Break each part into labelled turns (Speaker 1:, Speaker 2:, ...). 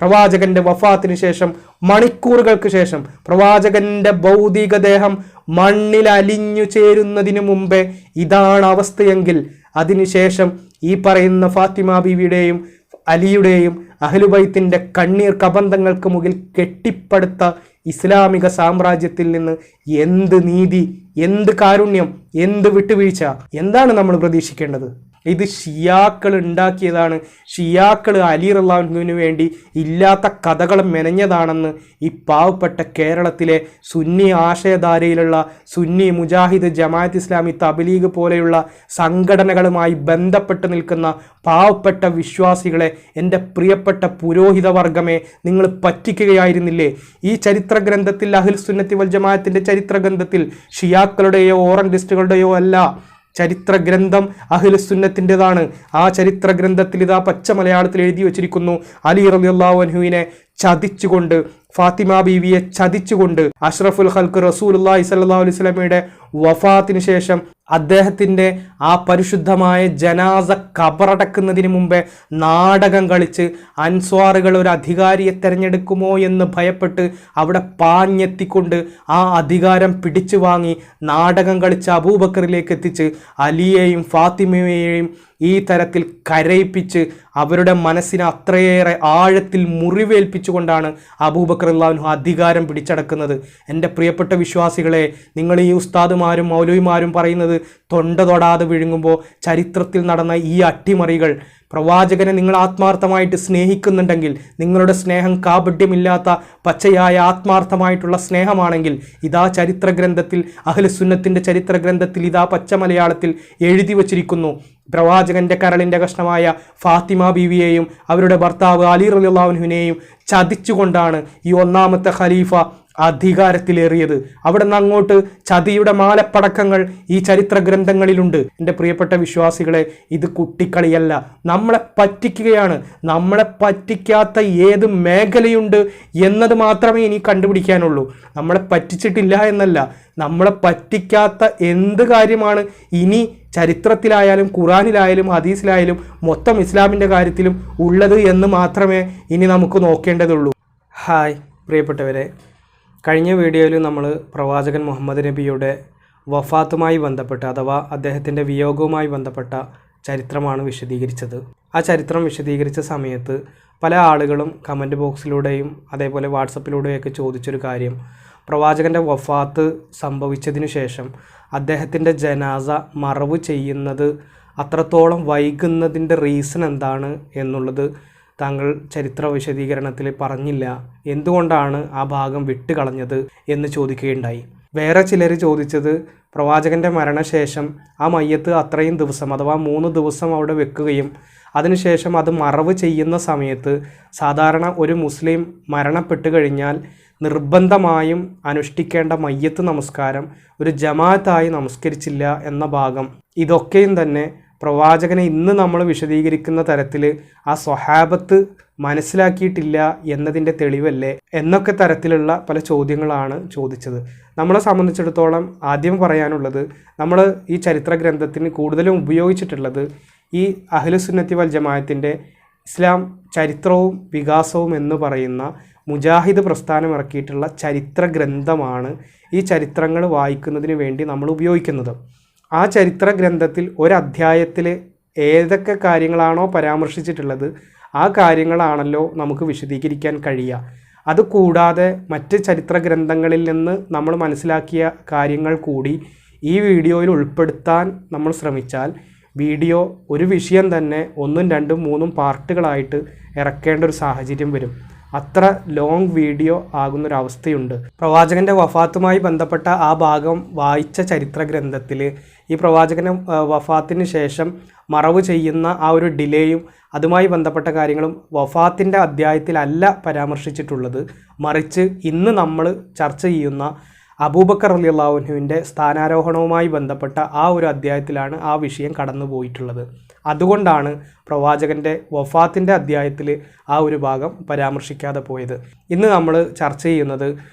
Speaker 1: പ്രവാചകന്റെ വഫാത്തിന് ശേഷം മണിക്കൂറുകൾക്ക് ശേഷം പ്രവാചകന്റെ ഭൗതികദേഹം മണ്ണിൽ അലിഞ്ഞു ചേരുന്നതിന് മുമ്പേ ഇതാണ് അവസ്ഥയെങ്കിൽ അതിനുശേഷം ഈ പറയുന്ന ഫാത്തിമ ബീവിയുടെയും അലിയുടെയും അഹ്ലുബൈത്തിന്റെ കണ്ണീർ കബന്ധങ്ങൾക്ക് മുകിൽ കെട്ടിപ്പടുത്ത ഇസ്ലാമിക സാമ്രാജ്യത്തിൽ നിന്ന് എന്ത് നീതി, എന്ത് കാരുണ്യം, എന്ത് വിട്ടുവീഴ്ച, എന്താണ് നമ്മൾ പ്രതീക്ഷിക്കേണ്ടത്? ഇത് ഷിയാക്കൾ ഉണ്ടാക്കിയതാണ്. ഷിയാക്കൾ അലി റളിയല്ലാഹുവിന് വേണ്ടി ഇല്ലാത്ത കഥകൾ മെനഞ്ഞതാണെന്ന് ഈ പാവപ്പെട്ട കേരളത്തിലെ സുന്നി ആശയധാരയിലുള്ള സുന്നി മുജാഹിദ്, ജമാഅത്ത് ഇസ്ലാമി, തബ്ലീഗ് പോലെയുള്ള സംഘടനകളുമായി ബന്ധപ്പെട്ട് നിൽക്കുന്ന പാവപ്പെട്ട വിശ്വാസികളെ, എൻ്റെ പ്രിയപ്പെട്ട പുരോഹിത വർഗമേ, നിങ്ങൾ പറ്റിക്കുകയായിരുന്നില്ലേ? ഈ ചരിത്ര ഗ്രന്ഥത്തിൽ, അഹ്ലുൽ സുന്നത്തി വൽ ജമാഅത്തിന്റെ ചരിത്ര ഗ്രന്ഥത്തിൽ ഷിയാക്കളുടെയോ ഓറന്റിസ്റ്റുകളുടെയോ അല്ല, ചരിത്ര ഗ്രന്ഥം അഹ്ലുസ് സുന്നത്തിൻ്റെതാണ്. ആ ചരിത്ര ഗ്രന്ഥത്തിൽ ഇതാ പച്ച മലയാളത്തിൽ എഴുതി വച്ചിരിക്കുന്നു, അലി റളിയല്ലാഹു അൻഹുവിനെ ചതിച്ചുകൊണ്ട്, ഫാത്തിമ ബീവിയെ ചതിച്ചുകൊണ്ട് അഷ്റഫുൽ ഖൽഖ് റസൂലുള്ളാഹി സ്വല്ലല്ലാഹു അലൈഹി വസല്ലമയുടെ വഫാത്തിന് ശേഷം അദ്ദേഹത്തിൻ്റെ ആ പരിശുദ്ധമായ ജനാസ ഖബറടക്കുന്നതിന് മുമ്പേ നാടകം കളിച്ച് അൻസ്വാറുകൾ ഒരു അധികാരിയെ തിരഞ്ഞെടുക്കുമോ എന്ന് ഭയപ്പെട്ട് അവിടെ പാഞ്ഞെത്തിക്കൊണ്ട് ആ അധികാരം പിടിച്ചു വാങ്ങി നാടകം കളിച്ച് അബൂബക്കറിലേക്ക് എത്തിച്ച് അലിയെയും ഫാത്തിമയെയും ഈ തരത്തിൽ കരയിപ്പിച്ച് അവരുടെ മനസ്സിനെ അത്രയേറെ ആഴത്തിൽ മുറിവേൽപ്പിച്ചുകൊണ്ടാണ് അബൂബക്കർ റളിയല്ലാഹു അൻഹു അധികാരം പിടിച്ചടക്കുന്നത്. എൻ്റെ പ്രിയപ്പെട്ട വിശ്വാസികളെ, നിങ്ങൾ ഈ ഉസ്താദുമാരും മൗലവിമാരും പറയുന്നത് തൊണ്ട തൊടാതെ വിഴുങ്ങുമ്പോൾ ചരിത്രത്തിൽ നടന്ന ഈ അട്ടിമറികൾ, പ്രവാചകനെ നിങ്ങൾ ആത്മാർത്ഥമായിട്ട് സ്നേഹിക്കുന്നുണ്ടെങ്കിൽ, നിങ്ങളുടെ സ്നേഹം കാപഢ്യമില്ലാത്ത പച്ചയായ ആത്മാർത്ഥമായിട്ടുള്ള സ്നേഹമാണെങ്കിൽ, ഇതാ ചരിത്ര ഗ്രന്ഥത്തിൽ, അഹ്ലുസ് സുന്നത്തിൻ്റെ ചരിത്ര ഗ്രന്ഥത്തിൽ ഇതാ പച്ച മലയാളത്തിൽ എഴുതി വച്ചിരിക്കുന്നു, പ്രവാചകന്റെ കരളിൻ്റെ കഷ്ണമായ ഫാത്തിമ ബീവിയെയും അവരുടെ ഭർത്താവ് അലി റളിയല്ലാഹു അൻഹുവിനെയും ചതിച്ചുകൊണ്ടാണ് ഈ ഒന്നാമത്തെ ഖലീഫ അധികാരത്തിലേറിയത്. അവിടെ നിന്ന് അങ്ങോട്ട് ചതിയുടെ മാലപ്പടക്കങ്ങൾ ഈ ചരിത്ര ഗ്രന്ഥങ്ങളിലുണ്ട്. എൻ്റെ പ്രിയപ്പെട്ട വിശ്വാസികളെ, ഇത് കുട്ടിക്കളിയല്ല, നമ്മളെ പറ്റിക്കുകയാണ്. നമ്മളെ പറ്റിക്കാത്ത ഏത് മേഖലയുണ്ട് എന്നത് മാത്രമേ ഇനി കണ്ടുപിടിക്കാനുള്ളൂ. നമ്മളെ പറ്റിച്ചിട്ടില്ല എന്നല്ല, നമ്മളെ പറ്റിക്കാത്ത എന്ത് കാര്യമാണ് ഇനി ചരിത്രത്തിലായാലും ഖുറാനിലായാലും ഹദീസിലായാലും മൊത്തം ഇസ്ലാമിൻ്റെ കാര്യത്തിലും ഉള്ളത് എന്ന് മാത്രമേ ഇനി നമുക്ക് നോക്കേണ്ടതുള്ളൂ. ഹായ് പ്രിയപ്പെട്ടവരെ, കഴിഞ്ഞ വീഡിയോയിൽ നമ്മൾ പ്രവാചകൻ മുഹമ്മദ് നബിയുടെ വഫാത്തുമായി ബന്ധപ്പെട്ട് അഥവാ അദ്ദേഹത്തിൻ്റെ വിയോഗവുമായി ബന്ധപ്പെട്ട ചരിത്രമാണ് വിശദീകരിച്ചത്. ആ ചരിത്രം വിശദീകരിച്ച സമയത്ത് പല ആളുകളും കമൻറ്റ് ബോക്സിലൂടെയും അതേപോലെ വാട്സപ്പിലൂടെയൊക്കെ ചോദിച്ചൊരു കാര്യം, പ്രവാചകൻ്റെ വഫാത്ത് സംഭവിച്ചതിന് ശേഷം അദ്ദേഹത്തിൻ്റെ ജനാസ മറവ് ചെയ്യുന്നത് അത്രത്തോളം വൈകുന്നതിൻ്റെ റീസൺ എന്താണ് എന്നുള്ളത് താങ്കൾ ചരിത്ര വിശദീകരണത്തിൽ പറഞ്ഞില്ല, എന്തുകൊണ്ടാണ് ആ ഭാഗം വിട്ടുകളഞ്ഞത് എന്ന് ചോദിക്കുകയുണ്ടായി. വേറെ ചിലർ ചോദിച്ചത്, പ്രവാചകൻ്റെ മരണശേഷം ആ മയ്യത്ത് അത്രയും ദിവസം അഥവാ 3 ദിവസം അവിടെ വെക്കുകയും അതിനുശേഷം അത് മറവ് ചെയ്യുന്ന സമയത്ത് സാധാരണ ഒരു മുസ്ലിം മരണപ്പെട്ട് കഴിഞ്ഞാൽ നിർബന്ധമായും അനുഷ്ഠിക്കേണ്ട മയ്യത്ത് നമസ്കാരം ഒരു ജമാഅത്തായി നമസ്കരിച്ചില്ല എന്ന ഭാഗം, ഇതൊക്കെയും തന്നെ പ്രവാചകനെ ഇന്ന് നമ്മൾ വിശദീകരിക്കുന്ന തരത്തിൽ ആ സ്വഹാബത്ത് മനസ്സിലാക്കിയിട്ടില്ല എന്നതിൻ്റെ തെളിവല്ലേ എന്നൊക്കെ തരത്തിലുള്ള പല ചോദ്യങ്ങളാണ് ചോദിച്ചത്. നമ്മളെ സംബന്ധിച്ചിടത്തോളം ആദ്യം പറയാനുള്ളത്, നമ്മൾ ഈ ചരിത്ര ഗ്രന്ഥത്തിന് കൂടുതലും ഉപയോഗിച്ചിട്ടുള്ളത് ഈ അഹ്ലുസ് സുന്നത്തി വൽ ജമാഅത്തിൻ്റെ ഇസ്ലാം ചരിത്രവും വികാസവും എന്ന് പറയുന്ന മുജാഹിദ് പ്രസ്ഥാനം ഇറക്കിയിട്ടുള്ള ചരിത്ര ഗ്രന്ഥമാണ്. ഈ ചരിത്രങ്ങൾ വായിക്കുന്നതിന് വേണ്ടി നമ്മൾ ഉപയോഗിക്കുന്നത്. ആ ചരിത്ര ഗ്രന്ഥത്തിൽ ഒരധ്യായത്തിൽ ഏതൊക്കെ കാര്യങ്ങളാണോ പരാമർശിച്ചിട്ടുള്ളത് ആ കാര്യങ്ങളാണല്ലോ നമുക്ക് വിശദീകരിക്കാൻ കഴിയുക. അതുകൂടാതെ മറ്റ് ചരിത്ര ഗ്രന്ഥങ്ങളിൽ നിന്ന് നമ്മൾ മനസ്സിലാക്കിയ കാര്യങ്ങൾ കൂടി ഈ വീഡിയോയിൽ ഉൾപ്പെടുത്താൻ നമ്മൾ ശ്രമിച്ചാൽ വീഡിയോ ഒരു വിഷയം തന്നെ 1, 2, 3 പാർട്ടുകളായിട്ട് ഇറക്കേണ്ട ഒരു സാഹചര്യം വരും. അത്ര ലോങ് വീഡിയോ ആകുന്നൊരവസ്ഥയുണ്ട്. പ്രവാചകൻ്റെ വഫാത്തുമായി ബന്ധപ്പെട്ട ആ ഭാഗം വായിച്ച ചരിത്ര ഗ്രന്ഥത്തിൽ ഈ പ്രവാചകൻ്റെ വഫാത്തിന് ശേഷം മറവ് ചെയ്യുന്ന ആ ഒരു ഡിലേയും അതുമായി ബന്ധപ്പെട്ട കാര്യങ്ങളും വഫാത്തിൻ്റെ അധ്യായത്തിലല്ല പരാമർശിച്ചിട്ടുള്ളത്. മറിച്ച് ഇന്ന് നമ്മൾ ചർച്ച ചെയ്യുന്ന അബൂബക്കർ റളിയല്ലാഹു അൻഹുവിൻ്റെ സ്ഥാനാരോഹണവുമായി ബന്ധപ്പെട്ട ആ ഒരു അധ്യായത്തിലാണ് ആ വിഷയം കടന്നു പോയിട്ടുള്ളത്. അതുകൊണ്ടാണ് പ്രവാചകൻ്റെ വഫാത്തിൻ്റെ അധ്യായത്തിൽ ആ ഒരു ഭാഗം പരാമർശിക്കാതെ പോയത്. ഇന്ന് നമ്മൾ ചർച്ച ചെയ്യുന്നത്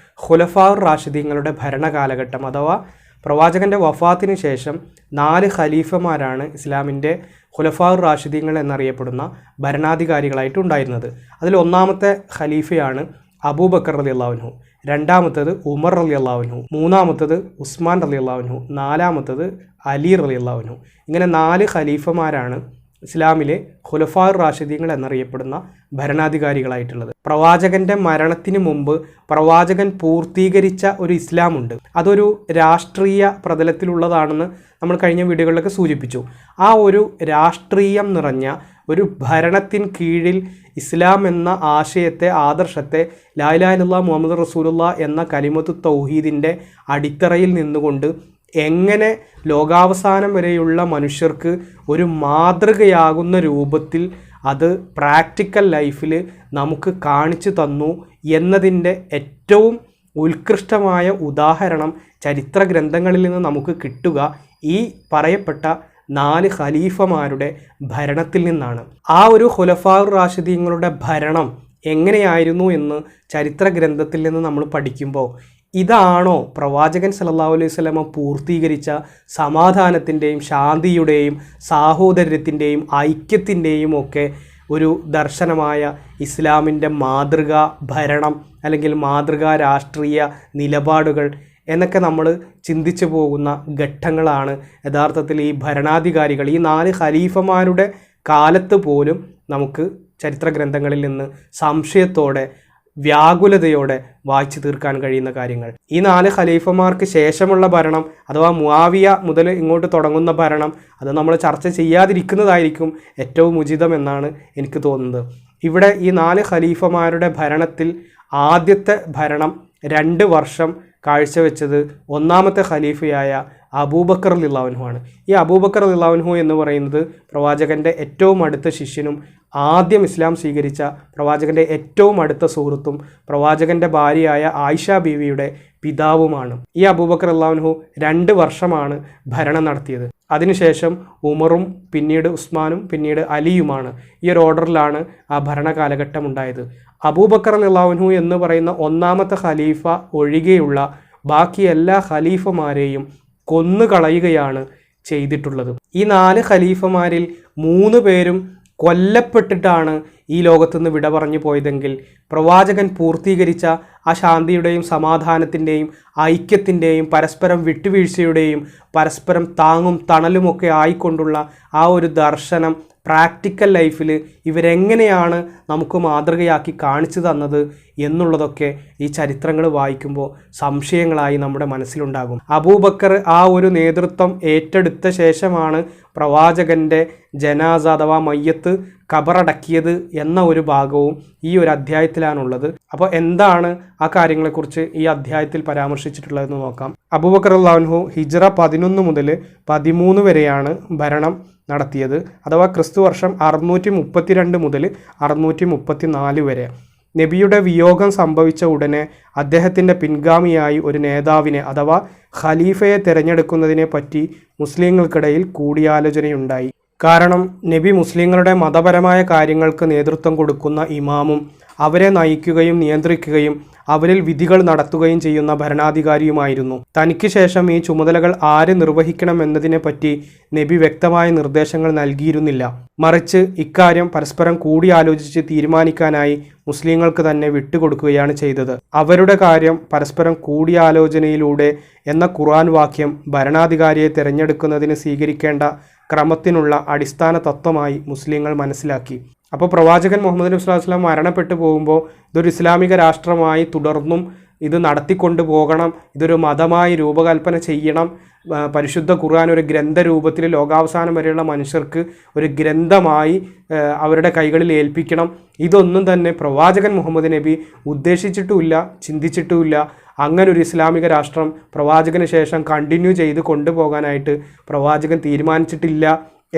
Speaker 1: ഖുലഫാഉർ റാഷിദീങ്ങളുടെ ഭരണകാലഘട്ടം അഥവാ പ്രവാചകൻ്റെ വഫാത്തിന് ശേഷം 4 ഖലീഫമാരാണ് ഇസ്ലാമിൻ്റെ ഖുലഫാ റാഷിദീങ്ങൾ എന്നറിയപ്പെടുന്ന ഭരണാധികാരികളായിട്ട് ഉണ്ടായിരുന്നത്. അതിൽ ഒന്നാമത്തെ ഖലീഫയാണ് അബൂബക്കർ റളിയല്ലാഹു അൻഹു, രണ്ടാമത്തേത് ഉമർ റളിയല്ലാഹു അൻഹു, മൂന്നാമത്തേത് ഉസ്മാൻ റളിയല്ലാഹു അൻഹു, നാലാമത്തേത് അലി റളിയല്ലാഹു അൻഹു. ഇങ്ങനെ 4 ഖലീഫമാരാണ് ഇസ്ലാമിലെ ഖുലഫാ റാഷിദീങ്ങൾ എന്നറിയപ്പെടുന്ന ഭരണാധികാരികളായിട്ടുള്ളത്. പ്രവാചകന്റെ മരണത്തിന് മുമ്പ് പ്രവാചകൻ പൂർത്തീകരിച്ച ഒരു ഇസ്ലാമുണ്ട്. അതൊരു രാഷ്ട്രീയ പ്രതലത്തിലുള്ളതാണെന്ന് നമ്മൾ കഴിഞ്ഞ വീഡിയോകളിലൊക്കെ സൂചിപ്പിച്ചു. ആ ഒരു രാഷ്ട്രീയം നിറഞ്ഞ ഒരു ഭരണത്തിന് കീഴിൽ ഇസ്ലാം എന്ന ആശയത്തെ, ആദർശത്തെ, ലാ ഇലാഹ ഇല്ലല്ലാഹ് മുഹമ്മദ് റസൂലുള്ളാഹ് എന്ന കലിമത്തു തൗഹീദിൻ്റെ അടിത്തറയിൽ നിന്നുകൊണ്ട് എങ്ങനെ ലോകാവസാനം വരെയുള്ള മനുഷ്യർക്ക് ഒരു മാതൃകയാകുന്ന രൂപത്തിൽ അത് പ്രാക്ടിക്കൽ ലൈഫിൽ നമുക്ക് കാണിച്ചു തന്നു എന്നതിൻ്റെ ഏറ്റവും ഉത്കൃഷ്ടമായ ഉദാഹരണം ചരിത്ര ഗ്രന്ഥങ്ങളിൽ നിന്ന് നമുക്ക് കിട്ടുക ഈ പറയപ്പെട്ട 4 ഖലീഫമാരുടെ ഭരണത്തിൽ നിന്നാണ്. ആ ഒരു ഖുലഫാ റാഷിദീങ്ങളുടെ ഭരണം എങ്ങനെയായിരുന്നു എന്ന് ചരിത്ര ഗ്രന്ഥത്തിൽ നിന്ന് നമ്മൾ പഠിക്കുമ്പോൾ ഇതാണോ പ്രവാചകൻ സല്ലല്ലാഹു അലൈഹി വസല്ലമ പൂർത്തീകരിച്ച സമാധാനത്തിൻ്റെയും ശാന്തിയുടെയും സാഹോദര്യത്തിൻ്റെയും ഐക്യത്തിൻ്റെയും ഒക്കെ ഒരു ദർശനമായ ഇസ്ലാമിൻ്റെ മാതൃകാ ഭരണം അല്ലെങ്കിൽ മാതൃകാ രാഷ്ട്രീയ നിലപാടുകൾ എന്നൊക്കെ നമ്മൾ ചിന്തിച്ചു പോകുന്ന ഘട്ടങ്ങളാണ് യഥാർത്ഥത്തിൽ ഈ ഭരണാധികാരികൾ, ഈ 4 ഖലീഫമാരുടെ കാലത്ത് പോലും നമുക്ക് ചരിത്ര ഗ്രന്ഥങ്ങളിൽ നിന്ന് സംശയത്തോടെ, വ്യാകുലതയോടെ വായിച്ചു തീർക്കാൻ കഴിയുന്ന കാര്യങ്ങൾ. ഈ 4 ഖലീഫമാർക്ക് ശേഷമുള്ള ഭരണം അഥവാ മുആവിയ മുതൽ ഇങ്ങോട്ട് തുടങ്ങുന്ന ഭരണം അത് നമ്മൾ ചർച്ച ചെയ്യാതിരിക്കുന്നതായിരിക്കും ഏറ്റവും ഉചിതമെന്നാണ് എനിക്ക് തോന്നുന്നത്. ഇവിടെ ഈ 4 ഖലീഫമാരുടെ ഭരണത്തിൽ ആദ്യത്തെ ഭരണം 2 വർഷം കാഴ്ചവെച്ചത് ഒന്നാമത്തെ ഖലീഫയായ അബൂബക്കർ റളിയല്ലാഹു അൻഹു ആണ്. ഈ അബൂബക്കർ റളിയല്ലാഹു അൻഹു എന്ന് പറയുന്നത് പ്രവാചകൻ്റെ ഏറ്റവും അടുത്ത ശിഷ്യനും ആദ്യം ഇസ്ലാം സ്വീകരിച്ച പ്രവാചകൻ്റെ ഏറ്റവും അടുത്ത സുഹൃത്തും പ്രവാചകൻ്റെ ഭാര്യയായ ആയിഷ ബീവിയുടെ പിതാവുമാണ്. ഈ അബൂബക്കർ റളിയല്ലാഹു അൻഹു 2 വർഷമാണ് ഭരണം നടത്തിയത്. അതിനുശേഷം ഉമറും പിന്നീട് ഉസ്മാനും പിന്നീട് അലിയുമാണ്. ഈ ഒരു ഓർഡറിലാണ് ആ ഭരണ കാലഘട്ടം ഉണ്ടായത്. അബൂബക്കർ റളിയല്ലാഹു അൻഹു എന്ന് പറയുന്ന ഒന്നാമത്തെ ഖലീഫ ഒഴികെയുള്ള ബാക്കി എല്ലാ ഖലീഫമാരെയും കൊന്നുകളയുകയാണ് ചെയ്തിട്ടുള്ളത്. ഈ 4 ഖലീഫമാരിൽ 3 പേരും കൊല്ലപ്പെട്ടിട്ടാണ് ഈ ലോകത്തുനിന്ന് വിട പറഞ്ഞു പോയതെങ്കിൽ പ്രവാചകൻ പൂർത്തീകരിച്ച ആ ശാന്തിയുടെയും സമാധാനത്തിൻ്റെയും ഐക്യത്തിൻ്റെയും പരസ്പരം വിട്ടുവീഴ്ചയുടെയും പരസ്പരം താങ്ങും തണലുമൊക്കെ ആയിക്കൊണ്ടുള്ള ആ ഒരു ദർശനം പ്രാക്ടിക്കൽ ലൈഫിൽ ഇവരെങ്ങനെയാണ് നമുക്ക് മാതൃകയാക്കി കാണിച്ചു തന്നത് എന്നുള്ളതൊക്കെ ഈ ചരിത്രങ്ങൾ വായിക്കുമ്പോൾ സംശയങ്ങളായി നമ്മുടെ മനസ്സിലുണ്ടാകും. അബൂബക്കർ ആ ഒരു നേതൃത്വം ഏറ്റെടുത്ത ശേഷമാണ് പ്രവാചകൻ്റെ ജനാസ അഥവാ മയ്യത്ത് ഖബറടക്കിയത് എന്ന ഒരു ഭാഗവും ഈ ഒരു അധ്യായത്തിലാണുള്ളത്. അപ്പോൾ എന്താണ് ആ കാര്യങ്ങളെക്കുറിച്ച് ഈ അധ്യായത്തിൽ പരാമർശിച്ചിട്ടുള്ളതെന്ന് നോക്കാം. അബൂബക്കർ റളിയല്ലാഹു അൻഹു ഹിജ്റ 11 മുതൽ 13 വരെയാണ് ഭരണം നടത്തിയത്. അഥവാ ക്രിസ്തു വർഷം 632 മുതൽ 634 വരെ. നബിയുടെ വിയോഗം സംഭവിച്ച ഉടനെ അദ്ദേഹത്തിൻ്റെ പിൻഗാമിയായി ഒരു നേതാവിനെ അഥവാ ഖലീഫയെ തിരഞ്ഞെടുക്കുന്നതിനെ പറ്റി മുസ്ലിങ്ങൾക്കിടയിൽ കൂടിയാലോചനയുണ്ടായി. കാരണം നബി മുസ്ലിങ്ങളുടെ മതപരമായ കാര്യങ്ങൾക്ക് നേതൃത്വം കൊടുക്കുന്ന ഇമാമും അവരെ നയിക്കുകയും നിയന്ത്രിക്കുകയും അവരിൽ വിധികൾ നടത്തുകയും ചെയ്യുന്ന ഭരണാധികാരിയുമായിരുന്നു. തനിക്ക് ശേഷം ഈ ചുമതലകൾ ആര് നിർവഹിക്കണം എന്നതിനെപ്പറ്റി നബി വ്യക്തമായ നിർദ്ദേശങ്ങൾ നൽകിയിരുന്നില്ല. മറിച്ച് ഇക്കാര്യം പരസ്പരം കൂടിയാലോചിച്ച് തീരുമാനിക്കാനായി മുസ്ലിങ്ങൾക്ക് തന്നെ വിട്ടുകൊടുക്കുകയാണ് ചെയ്തത്. അവരുടെ കാര്യം പരസ്പരം കൂടിയാലോചനയിലൂടെ എന്ന ഖുർആൻ വാക്യം ഭരണാധികാരിയെ തിരഞ്ഞെടുക്കുന്നതിന് സ്വീകരിക്കേണ്ട ക്രമത്തിനുള്ള അടിസ്ഥാന തത്വമായി മുസ്ലിങ്ങൾ മനസ്സിലാക്കി. അപ്പോൾ പ്രവാചകൻ മുഹമ്മദ് നബി സ്വല്ലല്ലാഹു അലൈഹി വസല്ലം മരണപ്പെട്ടു പോകുമ്പോൾ ഇതൊരു ഇസ്ലാമിക രാഷ്ട്രമായി തുടർന്നും ഇത് നടത്തിക്കൊണ്ടു പോകണം, ഇതൊരു മതമായി രൂപകൽപ്പന ചെയ്യണം, പരിശുദ്ധ ഖുർആൻ ഒരു ഗ്രന്ഥരൂപത്തിൽ ലോകാവസാനം വരെയുള്ള മനുഷ്യർക്ക് ഒരു ഗ്രന്ഥമായി അവരുടെ കൈകളിൽ ഏൽപ്പിക്കണം. ഇതൊന്നും തന്നെ പ്രവാചകൻ മുഹമ്മദ് നബി ഉദ്ദേശിച്ചിട്ടുമില്ല, ചിന്തിച്ചിട്ടുമില്ല. അങ്ങനെ ഒരു ഇസ്ലാമിക രാഷ്ട്രം പ്രവാചകന് ശേഷം കണ്ടിന്യൂ ചെയ്ത് കൊണ്ടുപോകാനായിട്ട് പ്രവാചകൻ തീരുമാനിച്ചിട്ടില്ല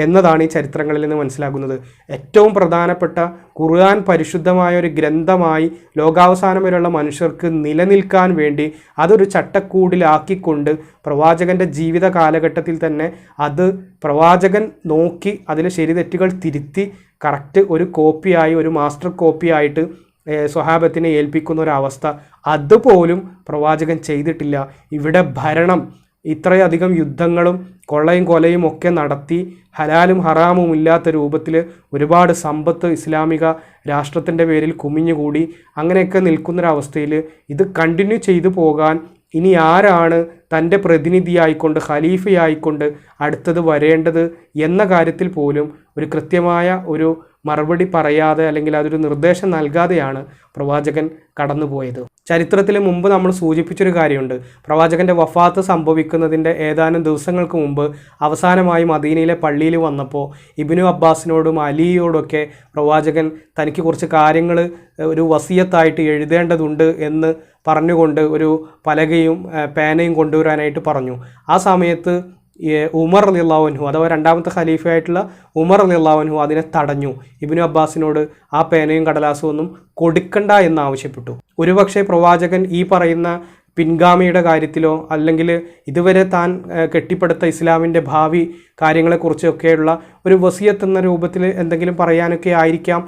Speaker 1: എന്നതാണ് ഈ ചരിത്രങ്ങളിൽ നിന്ന് മനസ്സിലാകുന്നത്. ഏറ്റവും പ്രധാനപ്പെട്ട ഖുർആൻ പരിശുദ്ധമായ ഒരു ഗ്രന്ഥമായി ലോകാവസാനം വരെയുള്ള മനുഷ്യർക്ക് നിലനിൽക്കാൻ വേണ്ടി അതൊരു ചട്ടക്കൂടിലാക്കിക്കൊണ്ട് പ്രവാചകൻ്റെ ജീവിത കാലഘട്ടത്തിൽ തന്നെ അത് പ്രവാചകൻ നോക്കി അതിലെ ശരിതെറ്റുകൾ തിരുത്തി കറക്റ്റ് ഒരു കോപ്പിയായി, ഒരു മാസ്റ്റർ കോപ്പിയായിട്ട് സ്വഹാബത്തിനെ ഏൽപ്പിക്കുന്ന ഒരവസ്ഥ അതുപോലും പ്രവാചകൻ ചെയ്തിട്ടില്ല. ഇവിടെ ഭരണം ഇത്രയധികം യുദ്ധങ്ങളും കൊള്ളയും കൊലയും ഒക്കെ നടത്തി ഹലാലും ഹറാമും ഇല്ലാത്ത രൂപത്തിൽ ഒരുപാട് സമ്പത്ത് ഇസ്ലാമിക രാഷ്ട്രത്തിൻ്റെ പേരിൽ കുമിഞ്ഞുകൂടി അങ്ങനെയൊക്കെ നിൽക്കുന്നൊരവസ്ഥയിൽ ഇത് കണ്ടിന്യൂ ചെയ്തു പോകാൻ ഇനി ആരാണ് തൻ്റെ പ്രതിനിധിയായിക്കൊണ്ട് ഖലീഫയായിക്കൊണ്ട് അടുത്തത് വരേണ്ടത് എന്ന കാര്യത്തിൽ പോലും ഒരു കൃത്യമായ ഒരു മറുപടി പറയാതെ അല്ലെങ്കിൽ അതൊരു നിർദ്ദേശം നൽകാതെയാണ് പ്രവാചകൻ കടന്നുപോയത്. ചരിത്രത്തിൽ മുമ്പ് നമ്മൾ സൂചിപ്പിച്ചൊരു കാര്യമുണ്ട്. പ്രവാചകൻ്റെ വഫാത്ത് സംഭവിക്കുന്നതിൻ്റെ ഏതാനും ദിവസങ്ങൾക്ക് മുമ്പ് അവസാനമായി മദീനയിലെ പള്ളിയിൽ വന്നപ്പോൾ ഇബ്നു അബ്ബാസിനോടും അലിയോടൊക്കെ പ്രവാചകൻ തനിക്ക് കുറച്ച് കാര്യങ്ങൾ ഒരു വസിയത്തായിട്ട് എഴുതേണ്ടതുണ്ട് എന്ന് പറഞ്ഞുകൊണ്ട് ഒരു പലകയും പേനയും കൊണ്ടുവരാനായിട്ട് പറഞ്ഞു. ആ സമയത്ത് ഉമർ റളിയല്ലാഹു അൻഹു അഥവാ രണ്ടാമത്തെ ഖലീഫയായിട്ടുള്ള ഉമർ റളിയല്ലാഹു അൻഹു അതിനെ തടഞ്ഞു. ഇബ്നു അബ്ബാസിനോട് ആ പേനയും കടലാസും ഒന്നും കൊടുക്കണ്ട എന്ന് ആവശ്യപ്പെട്ടു. ഒരുപക്ഷെ പ്രവാചകൻ ഈ പറയുന്ന പിൻഗാമിയുടെ കാര്യത്തിലോ അല്ലെങ്കിൽ ഇതുവരെ താൻ കെട്ടിപ്പടുത്ത ഇസ്ലാമിൻ്റെ ഭാവി കാര്യങ്ങളെക്കുറിച്ചൊക്കെയുള്ള ഒരു വസിയത്ത് എന്ന രൂപത്തിൽ എന്തെങ്കിലും പറയാനൊക്കെ ആയിരിക്കാം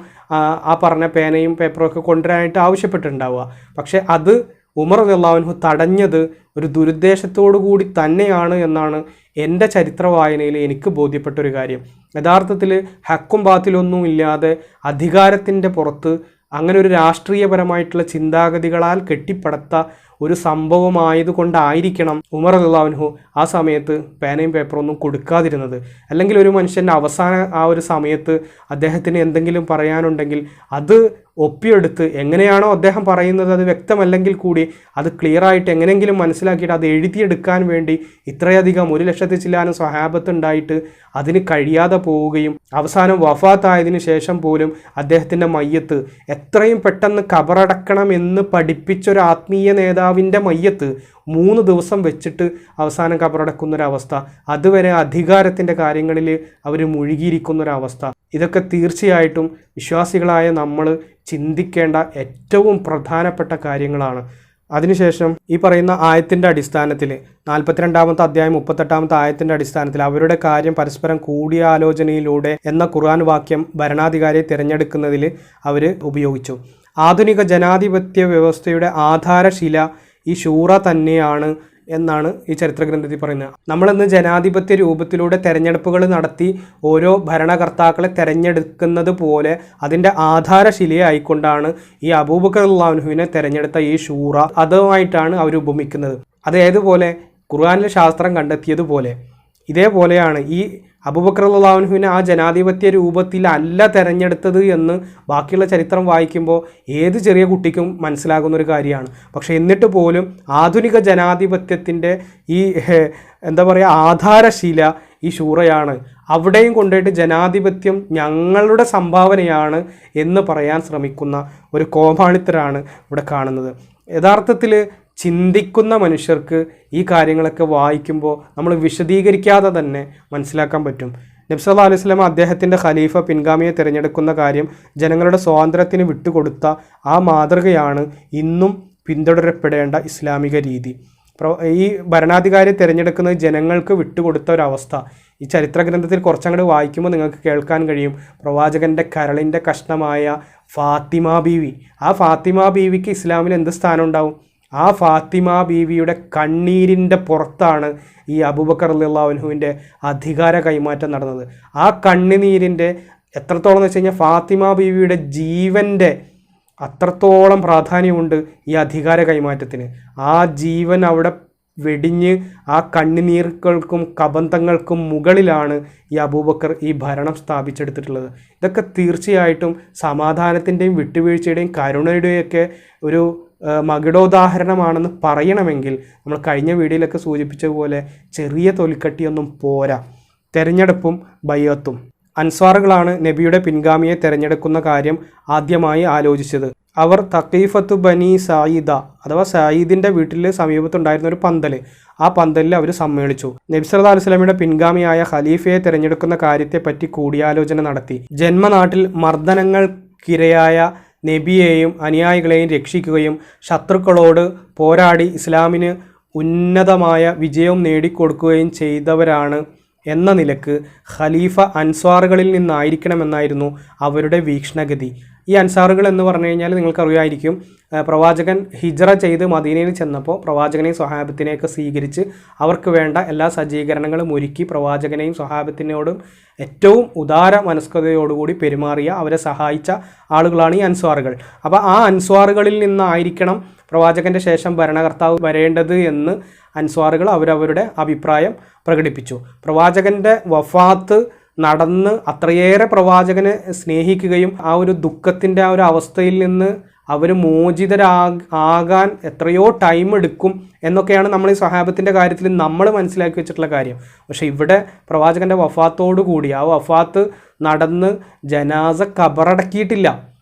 Speaker 1: ആ പറഞ്ഞ പേനയും പേപ്പറും ഒക്കെ കൊണ്ടുവരാനായിട്ട് ആവശ്യപ്പെട്ടിട്ടുണ്ടാവുക. പക്ഷേ അത് ഉമർ റളിയല്ലാഹു അൻഹു തടഞ്ഞത് ഒരു ദുരുദ്ദേശത്തോടു കൂടി തന്നെയാണ് എന്നാണ് എൻ്റെ ചരിത്ര വായനയിൽ എനിക്ക് ബോധ്യപ്പെട്ടൊരു കാര്യം. യഥാർത്ഥത്തിൽ ഹക്കും ബാത്തിലൊന്നും ഇല്ലാതെ അധികാരത്തിൻ്റെ പുറത്ത് അങ്ങനെ ഒരു രാഷ്ട്രീയപരമായിട്ടുള്ള ചിന്താഗതികളാൽ കെട്ടിപ്പടുത്ത ഒരു സംഭവമായതുകൊണ്ടായിരിക്കണം ഉമർ റളിയല്ലാഹു അൻഹു ആ സമയത്ത് പേനയും പേപ്പറൊന്നും കൊടുക്കാതിരുന്നത്. അല്ലെങ്കിൽ ഒരു മനുഷ്യൻ്റെ അവസാന ആ ഒരു സമയത്ത് അദ്ദേഹത്തിന് എന്തെങ്കിലും പറയാനുണ്ടെങ്കിൽ അത് ഒപ്പിയെടുത്ത് എങ്ങനെയാണോ അദ്ദേഹം പറയുന്നത് അത് വ്യക്തമല്ലെങ്കിൽ കൂടി അത് ക്ലിയറായിട്ട് എങ്ങനെയെങ്കിലും മനസ്സിലാക്കിയിട്ട് അത് എഴുതിയെടുക്കാൻ വേണ്ടി ഇത്രയധികം 1,00,000 ചില്ലാനും സ്വഹാബത്ത് ഉണ്ടായിട്ട് അതിന് കഴിയാതെ പോവുകയും അവസാനം വഫാത്തായതിനു ശേഷം പോലും അദ്ദേഹത്തിൻ്റെ മയ്യത്ത് എത്രയും പെട്ടെന്ന് കബറടക്കണം എന്ന് പഠിപ്പിച്ചൊരു ആത്മീയ നേതാവിൻ്റെ മയ്യത്ത് 3 ദിവസം വെച്ചിട്ട് അവസാനം കബറടക്കുന്നൊരവസ്ഥ, അതുവരെ അധികാരത്തിൻ്റെ കാര്യങ്ങളിൽ അവർ മുഴുകിയിരിക്കുന്നൊരവസ്ഥ. ഇതൊക്കെ തീർച്ചയായിട്ടും വിശ്വാസികളായ നമ്മൾ ചിന്തിക്കേണ്ട ഏറ്റവും പ്രധാനപ്പെട്ട കാര്യങ്ങളാണ്. അതിനുശേഷം ഈ പറയുന്ന ആയത്തിൻ്റെ അടിസ്ഥാനത്തിൽ 42-ാമത്തെ അധ്യായം 38-ാമത്തെ ആയത്തിൻ്റെ അടിസ്ഥാനത്തിൽ അവരുടെ കാര്യം പരസ്പരം കൂടിയാലോചനയിലൂടെ എന്ന ഖുർആൻ വാക്യം ഭരണാധികാരിയെ തിരഞ്ഞെടുക്കുന്നതിൽ അവർ ഉപയോഗിച്ചു. ആധുനിക ജനാധിപത്യ വ്യവസ്ഥയുടെ ആധാരശില ഈ ശൂറ തന്നെയാണ് എന്നാണ് ഈ ചരിത്ര ഗ്രന്ഥത്തിൽ പറയുന്നത്. നമ്മളിന്ന് ജനാധിപത്യ രൂപത്തിലൂടെ തെരഞ്ഞെടുപ്പുകൾ നടത്തി ഓരോ ഭരണകർത്താക്കളെ തെരഞ്ഞെടുക്കുന്നത് പോലെ അതിൻ്റെ ആധാരശിലയായിക്കൊണ്ടാണ് ഈ അബൂബക്കർ റളിയല്ലാഹു അൻഹുവിനെ തെരഞ്ഞെടുത്ത ഈ ശൂറ അതുമായിട്ടാണ് അവർ ഉപമിക്കുന്നത്. അത് ഏതുപോലെ ഖുർആനിലെ ശാസ്ത്രം കണ്ടെത്തിയതുപോലെ ഇതേപോലെയാണ് ഈ അബൂബക്കർ റളിയല്ലാഹു അൻഹുവിനെ ആ ജനാധിപത്യ രൂപത്തിലല്ല തെരഞ്ഞെടുത്തത് എന്ന് ബാക്കിയുള്ള ചരിത്രം വായിക്കുമ്പോൾ ഏത് ചെറിയ കുട്ടിക്കും മനസ്സിലാകുന്നൊരു കാര്യമാണ്. പക്ഷേ എന്നിട്ട് പോലും ആധുനിക ജനാധിപത്യത്തിൻ്റെ ഈ എന്താ പറയുക ആധാരശീല ഈ ശൂറയാണ്. അവിടെയും കൊണ്ടുപോയിട്ട് ജനാധിപത്യം ഞങ്ങളുടെ സംഭാവനയാണ് എന്ന് പറയാൻ ശ്രമിക്കുന്ന ഒരു കോമാളിത്തരാണ് ഇവിടെ കാണുന്നത്. യഥാർത്ഥത്തിൽ ചിന്തിക്കുന്ന മനുഷ്യർക്ക് ഈ കാര്യങ്ങളൊക്കെ വായിക്കുമ്പോൾ നമ്മൾ വിശദീകരിക്കാതെ തന്നെ മനസ്സിലാക്കാൻ പറ്റും. നബി സല്ലല്ലാഹു അലൈഹി വസല്ലം അദ്ദേഹത്തിൻ്റെ ഖലീഫ പിൻഗാമിയെ തിരഞ്ഞെടുക്കുന്ന കാര്യം ജനങ്ങളുടെ സ്വാതന്ത്ര്യത്തിന് വിട്ടുകൊടുത്ത ആ മാതൃകയാണ് ഇന്നും പിന്തുടരപ്പെടേണ്ട ഇസ്ലാമിക രീതി. ഈ ഭരണാധികാരിയെ തിരഞ്ഞെടുക്കുന്നത് ജനങ്ങൾക്ക് വിട്ടുകൊടുത്ത ഒരവസ്ഥ ഈ ചരിത്ര ഗ്രന്ഥത്തിൽ കുറച്ചങ്ങോട്ട് വായിക്കുമ്പോൾ നിങ്ങൾക്ക് കേൾക്കാൻ കഴിയും. പ്രവാചകൻ്റെ കരളിൻ്റെ കഷ്ണമായ ഫാത്തിമ ബീവി, ആ ഫാത്തിമ ബീവിക്ക് ഇസ്ലാമിൽ എന്ത് സ്ഥാനം ഉണ്ടാവും? ആ ഫാത്തിമ ബീവിയുടെ കണ്ണീരിൻ്റെ പുറത്താണ് ഈ അബൂബക്കർ റളിയല്ലാഹു അൻഹുവിൻ്റെ അധികാര കൈമാറ്റം നടന്നത്. ആ കണ്ണുനീരിൻ്റെ എത്രത്തോളം എന്ന് വെച്ച് കഴിഞ്ഞാൽ ഫാത്തിമ ബീവിയുടെ ജീവൻ്റെ അത്രത്തോളം പ്രാധാന്യമുണ്ട് ഈ അധികാര കൈമാറ്റത്തിന്. ആ ജീവൻ അവിടെ വെടിഞ്ഞ് ആ കണ്ണുനീർക്കൾക്കും കബന്ധങ്ങൾക്കും മുകളിലാണ് ഈ അബൂബക്കർ ഈ ഭരണം സ്ഥാപിച്ചെടുത്തിട്ടുള്ളത്. ഇതൊക്കെ തീർച്ചയായിട്ടും സമാധാനത്തിൻ്റെയും വിട്ടുവീഴ്ചയുടെയും കരുണയുടെയൊക്കെ ഒരു മകുടോദാഹരണമാണെന്ന് പറയണമെങ്കിൽ നമ്മൾ കഴിഞ്ഞ വീഡിയോയിലൊക്കെ സൂചിപ്പിച്ചതുപോലെ ചെറിയ തൊലിക്കട്ടിയൊന്നും പോരാ. തെരഞ്ഞെടുപ്പും ബയ്യത്തും അൻസ്വാറുകളാണ് നബിയുടെ പിൻഗാമിയെ തിരഞ്ഞെടുക്കുന്ന കാര്യം ആദ്യമായി ആലോചിച്ചത്. അവർ തഖീഫത്തു ബനി സായിദ അഥവാ സായിദിൻ്റെ വീട്ടിൽ സമീപത്തുണ്ടായിരുന്ന ഒരു പന്തൽ, ആ പന്തലിൽ അവർ സമ്മേളിച്ചു. നബി സല്ലല്ലാഹു അലൈഹി വസല്ലമയുടെ പിൻഗാമിയായ ഖലീഫയെ തിരഞ്ഞെടുക്കുന്ന കാര്യത്തെപ്പറ്റി കൂടിയാലോചന നടത്തി. ജന്മനാട്ടിൽ മർദ്ദനങ്ങൾക്കിരയായ നബിയെയും അനുയായികളെയും രക്ഷിക്കുകയും ശത്രുക്കളോട് പോരാടി ഇസ്ലാമിന് ഉന്നതമായ വിജയം നേടിക്കൊടുക്കുകയും ചെയ്തവരാണ് എന്ന നിലക്ക് ഖലീഫ അൻസ്വാറുകളിൽ നിന്നായിരിക്കണമെന്നായിരുന്നു അവരുടെ വീക്ഷണഗതി. ഈ അൻസാറുകൾ എന്ന് പറഞ്ഞു കഴിഞ്ഞാൽ നിങ്ങൾക്കറിയായിരിക്കും, പ്രവാചകൻ ഹിജ്റ ചെയ്ത് മദീനയിൽ ചെന്നപ്പോൾ പ്രവാചകനെയും സ്വഹാബത്തിനെയൊക്കെ സ്വീകരിച്ച് അവർക്ക് വേണ്ട എല്ലാ സജ്ജീകരണങ്ങളും ഒരുക്കി പ്രവാചകനെയും സ്വഹാബത്തിനോടും ഏറ്റവും ഉദാര മനസ്കതയോടുകൂടി പെരുമാറിയ, അവരെ സഹായിച്ച ആളുകളാണ് ഈ അൻസ്വാറുകൾ. അപ്പോൾ ആ അൻസ്വാറുകളിൽ നിന്നായിരിക്കണം പ്രവാചകൻ്റെ ശേഷം ഭരണകർത്താവ് വരേണ്ടത് എന്ന് അൻസ്വാറുകൾ അവരവരുടെ അഭിപ്രായം പ്രകടിപ്പിച്ചു. പ്രവാചകൻ്റെ വഫാത്ത് നടന്ന് അത്രയേറെ പ്രവാചകനെ സ്നേഹിക്കുകയും ആ ഒരു ദുഃഖത്തിൻ്റെ ആ ഒരു അവസ്ഥയിൽ നിന്ന് അവർ മോചിതരാകാൻ എത്രയോ ടൈം എടുക്കും എന്നൊക്കെയാണ് നമ്മൾ ഈ സ്വഹാബത്തിൻ്റെ കാര്യത്തിൽ നമ്മൾ മനസ്സിലാക്കി വെച്ചിട്ടുള്ള കാര്യം. പക്ഷേ ഇവിടെ പ്രവാചകൻ്റെ വഫാത്തോടു കൂടി ആ വഫാത്ത് നടന്ന് ജനാസ ഖബറടക്കിയിട്ടില്ല,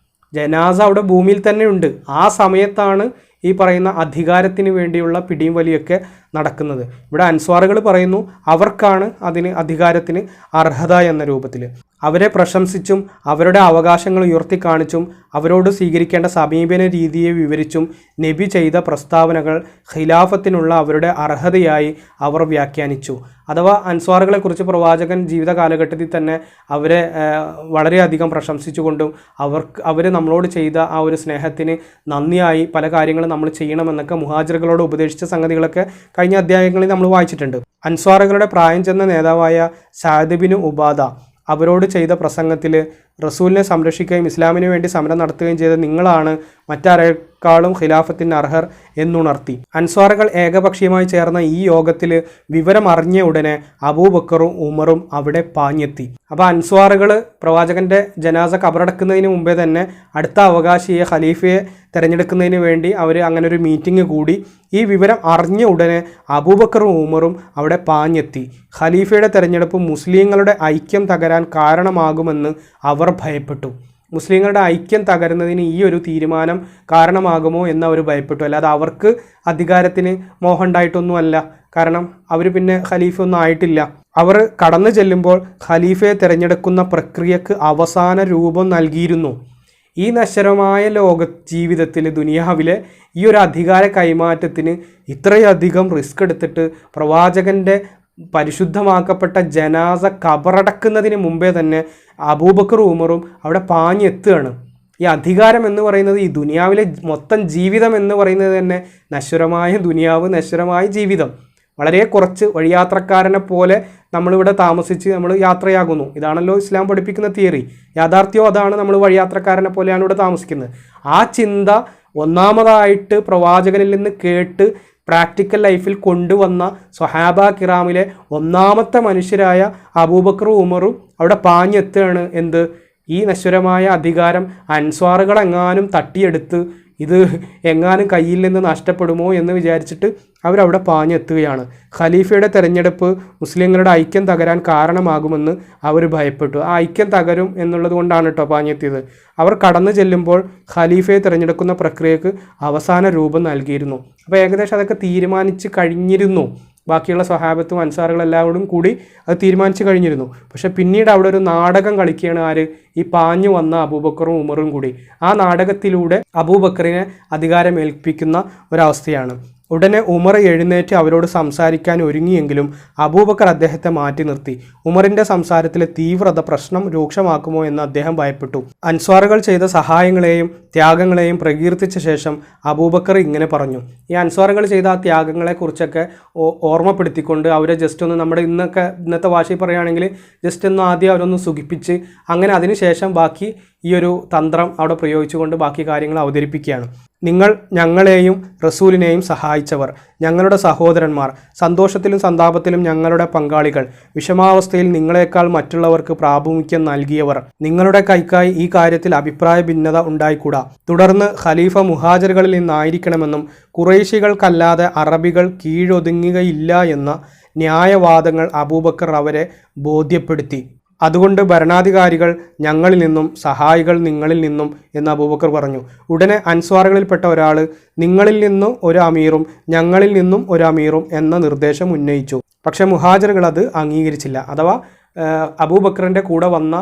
Speaker 1: ജനാസ അവിടെ ഭൂമിയിൽ തന്നെ ഉണ്ട്. ആ സമയത്താണ് ഈ പറയുന്ന അധികാരത്തിന് വേണ്ടിയുള്ള പിടിയും വലിയൊക്കെ നടക്കുന്നത്. ഇവിടെ അൻസ്വാറുകൾ പറയുന്നു അവർക്കാണ് അധികാരത്തിന് അർഹത എന്ന രൂപത്തിൽ. അവരെ പ്രശംസിച്ചും അവരുടെ അവകാശങ്ങൾ ഉയർത്തിക്കാണിച്ചും അവരോട് സ്വീകരിക്കേണ്ട സമീപന രീതിയെ വിവരിച്ചും നബി ചെയ്ത പ്രസ്താവനകൾ ഖിലാഫത്തിനുള്ള അവരുടെ അർഹതയായി അവർ വ്യാഖ്യാനിച്ചു. അഥവാ അൻസ്വാറുകളെക്കുറിച്ച് പ്രവാചകൻ ജീവിത കാലഘട്ടത്തിൽ തന്നെ അവരെ വളരെയധികം പ്രശംസിച്ചുകൊണ്ടും അവർ നമ്മളോട് ചെയ്ത ആ ഒരു സ്നേഹത്തിന് നന്ദിയായി പല കാര്യങ്ങളും നമ്മൾ ചെയ്യണമെന്നൊക്കെ മുഹാജിറുകളോട് ഉപദേശിച്ച സംഗതികളൊക്കെ കഴിഞ്ഞ അധ്യായങ്ങളിൽ നമ്മൾ വായിച്ചിട്ടുണ്ട്. അൻസ്വാറുകളുടെ പ്രായം ചെന്ന നേതാവായ സഅദ് ബിൻ ഉബാദ അവരോട് ചെയ്ത പ്രസംഗത്തിൽ റസൂലിനെ സംരക്ഷിക്കുകയും ഇസ്ലാമിന് വേണ്ടി സമരം നടത്തുകയും ചെയ്ത നിങ്ങളാണ് മറ്റാരേക്കാളും ഖിലാഫത്തിന് അർഹർ എന്നുണർത്തി. അൻസ്വാറുകൾ ഏകപക്ഷീയമായി ചേർന്ന ഈ യോഗത്തിൽ വിവരം അറിഞ്ഞ ഉടനെ അബൂബക്കറും ഉമറും അവിടെ പാഞ്ഞെത്തി. അപ്പോൾ അൻസ്വാറുകൾ പ്രവാചകൻ്റെ ജനാസ ഖബറടക്കുന്നതിന് മുമ്പേ തന്നെ അടുത്ത അവകാശിയെ ഖലീഫയെ തിരഞ്ഞെടുക്കുന്നതിന് വേണ്ടി അവർ അങ്ങനെ ഒരു മീറ്റിംഗ് കൂടി. ഈ വിവരം അറിഞ്ഞ ഉടനെ അബൂബക്കറും ഉമറും അവിടെ പാഞ്ഞെത്തി. ഖലീഫയുടെ തിരഞ്ഞെടുപ്പ് മുസ്ലിങ്ങളുടെ ഐക്യം തകരാൻ കാരണമാകുമെന്ന് അവർ ഭയപ്പെട്ടു. മുസ്ലിങ്ങളുടെ ഐക്യം തകരുന്നതിന് ഈ ഒരു തീരുമാനം കാരണമാകുമോ എന്ന് അവർ ഭയപ്പെട്ടു. അല്ലാതെ അവർക്ക് അധികാരത്തിന് മോഹം ഉണ്ടായിട്ടൊന്നുമല്ല. കാരണം അവർ പിന്നെ ഖലീഫ ഒന്നും ആയിട്ടില്ല. അവർ കടന്നു ചെല്ലുമ്പോൾ ഖലീഫയെ തിരഞ്ഞെടുക്കുന്ന പ്രക്രിയക്ക് അവസാന രൂപം നൽകിയിരുന്നു. ഈ നശ്വരമായ ജീവിതത്തിൽ ദുനിയാവിലെ ഈ ഒരു അധികാര കൈമാറ്റത്തിന് ഇത്രയധികം റിസ്ക് എടുത്തിട്ട് പ്രവാചകൻ്റെ പരിശുദ്ധമാക്കപ്പെട്ട ജനാസ ഖബറടക്കുന്നതിന് മുമ്പേ തന്നെ അബൂബക്കർ ഉമറും അവിടെ പാഞ്ഞെത്തുകയാണ്. ഈ അധികാരം എന്ന് പറയുന്നത്, ഈ ദുനിയാവിലെ മൊത്തം ജീവിതം എന്ന് പറയുന്നത് തന്നെ നശ്വരമായ ദുനിയാവ്, നശ്വരമായ ജീവിതം. വളരെ കുറച്ച് വഴിയാത്രക്കാരനെ പോലെ നമ്മളിവിടെ താമസിച്ച് നമ്മൾ യാത്രയാകുന്നു. ഇതാണല്ലോ ഇസ്ലാം പഠിപ്പിക്കുന്ന തിയറി. യാഥാർത്ഥ്യം അതാണ്. നമ്മൾ വഴിയാത്രക്കാരനെ പോലെയാണ് ഇവിടെ താമസിക്കുന്നത്. ആ ചിന്ത ഒന്നാമതായിട്ട് പ്രവാചകനിൽ നിന്ന് കേട്ട് പ്രാക്ടിക്കൽ ലൈഫിൽ കൊണ്ടുവന്ന സ്വഹാബ കിറാമിലെ ഒന്നാമത്തെ മനുഷ്യരായ അബൂബക്കറും ഉമറും അവിടെ പാഞ്ഞെത്തുകയാണ്. എന്ത്? ഈ നശ്വരമായ അധികാരം അൻസ്വാറുകളെങ്ങാനും തട്ടിയെടുത്ത് ഇത് എങ്ങാനും കയ്യിൽ നിന്ന് നഷ്ടപ്പെടുമോ എന്ന് വിചാരിച്ചിട്ട് അവരവിടെ പാഞ്ഞെത്തുകയാണ്. ഖലീഫയുടെ തെരഞ്ഞെടുപ്പ് മുസ്ലിങ്ങളുടെ ഐക്യം തകരാൻ കാരണമാകുമെന്ന് അവർ ഭയപ്പെട്ടു. ആ ഐക്യം തകരും എന്നുള്ളത് കൊണ്ടാണ് കേട്ടോ പാഞ്ഞെത്തിയത്. അവർ കടന്നു ചെല്ലുമ്പോൾ ഖലീഫയെ തിരഞ്ഞെടുക്കുന്ന പ്രക്രിയക്ക് അവസാന രൂപം നൽകിയിരുന്നു. അപ്പോൾ ഏകദേശം അതൊക്കെ തീരുമാനിച്ച് കഴിഞ്ഞിരുന്നു. ബാക്കിയുള്ള സ്വഹാബത്തും അൻസാറുകളെല്ലാവരും കൂടി അത് തീരുമാനിച്ച് കഴിഞ്ഞിരുന്നു. പക്ഷെ പിന്നീട് അവിടെ ഒരു നാടകം കളിക്കുകയാണ്. ആര്? ഈ പാഞ്ഞു വന്ന അബൂബക്കറും ഉമറും കൂടി. ആ നാടകത്തിലൂടെ അബൂബക്കറിനെ അധികാരമേൽപ്പിക്കുന്ന ഒരവസ്ഥയാണ്. ഉടനെ ഉമർ എഴുന്നേറ്റ് അവരോട് സംസാരിക്കാൻ ഒരുങ്ങിയെങ്കിലും അബൂബക്കർ അദ്ദേഹത്തെ മാറ്റി നിർത്തി. ഉമറിൻ്റെ സംസാരത്തിലെ തീവ്രത പ്രശ്നം രൂക്ഷമാക്കുമോ എന്ന് അദ്ദേഹം ഭയപ്പെട്ടു. അൻസ്വാറുകൾ ചെയ്ത സഹായങ്ങളെയും ത്യാഗങ്ങളെയും പ്രകീർത്തിച്ച ശേഷം അബൂബക്കർ ഇങ്ങനെ പറഞ്ഞു. ഈ അൻസ്വാറുകൾ ചെയ്ത ആ ത്യാഗങ്ങളെക്കുറിച്ചൊക്കെ ഓർമ്മപ്പെടുത്തിക്കൊണ്ട് അവരെ ജസ്റ്റ് ഒന്ന്, നമ്മുടെ ഇന്നത്തെ ഭാഷയിൽ പറയുകയാണെങ്കിൽ ജസ്റ്റ് ഒന്ന് ആദ്യം അവരൊന്ന് സുഖിപ്പിച്ച് അങ്ങനെ അതിനുശേഷം ബാക്കി ഈ ഒരു തന്ത്രം അവിടെ പ്രയോഗിച്ചുകൊണ്ട് ബാക്കി കാര്യങ്ങൾ അവതരിപ്പിക്കുകയാണ്. നിങ്ങൾ ഞങ്ങളെയും റസൂലിനെയും സഹായിച്ചവർ, ഞങ്ങളുടെ സഹോദരന്മാർ, സന്തോഷത്തിലും സന്താപത്തിലും ഞങ്ങളുടെ പങ്കാളികൾ, വിഷമാവസ്ഥയിൽ നിങ്ങളെക്കാൾ മറ്റുള്ളവർക്ക് പ്രാമുഖ്യം നൽകിയവർ, നിങ്ങളുടെ കൈക്കായി ഈ കാര്യത്തിൽ അഭിപ്രായ ഭിന്നത ഉണ്ടായിക്കൂടാ. തുടർന്ന് ഖലീഫ മുഹാജിറുകളിൽ നിന്നായിരിക്കണമെന്നും ഖുറൈശികൾക്കല്ലാതെ അറബികൾ കീഴൊതുങ്ങുകയില്ല എന്ന ന്യായവാദങ്ങൾ അബൂബക്കർ അവരെ ബോധ്യപ്പെടുത്തി. അതുകൊണ്ട് ഭരണാധികാരികൾ ഞങ്ങളിൽ നിന്നും സഹായികൾ നിങ്ങളിൽ നിന്നും എന്ന് അബൂബക്കർ പറഞ്ഞു. ഉടനെ അൻസ്വാറുകളിൽപ്പെട്ട ഒരാൾ നിങ്ങളിൽ നിന്നും ഒരു അമീറും ഞങ്ങളിൽ നിന്നും ഒരു അമീറും എന്ന നിർദ്ദേശം ഉന്നയിച്ചു. പക്ഷേ മുഹാജിറുകൾ അത് അംഗീകരിച്ചില്ല. അഥവാ അബൂബക്കറിൻ്റെ കൂടെ വന്ന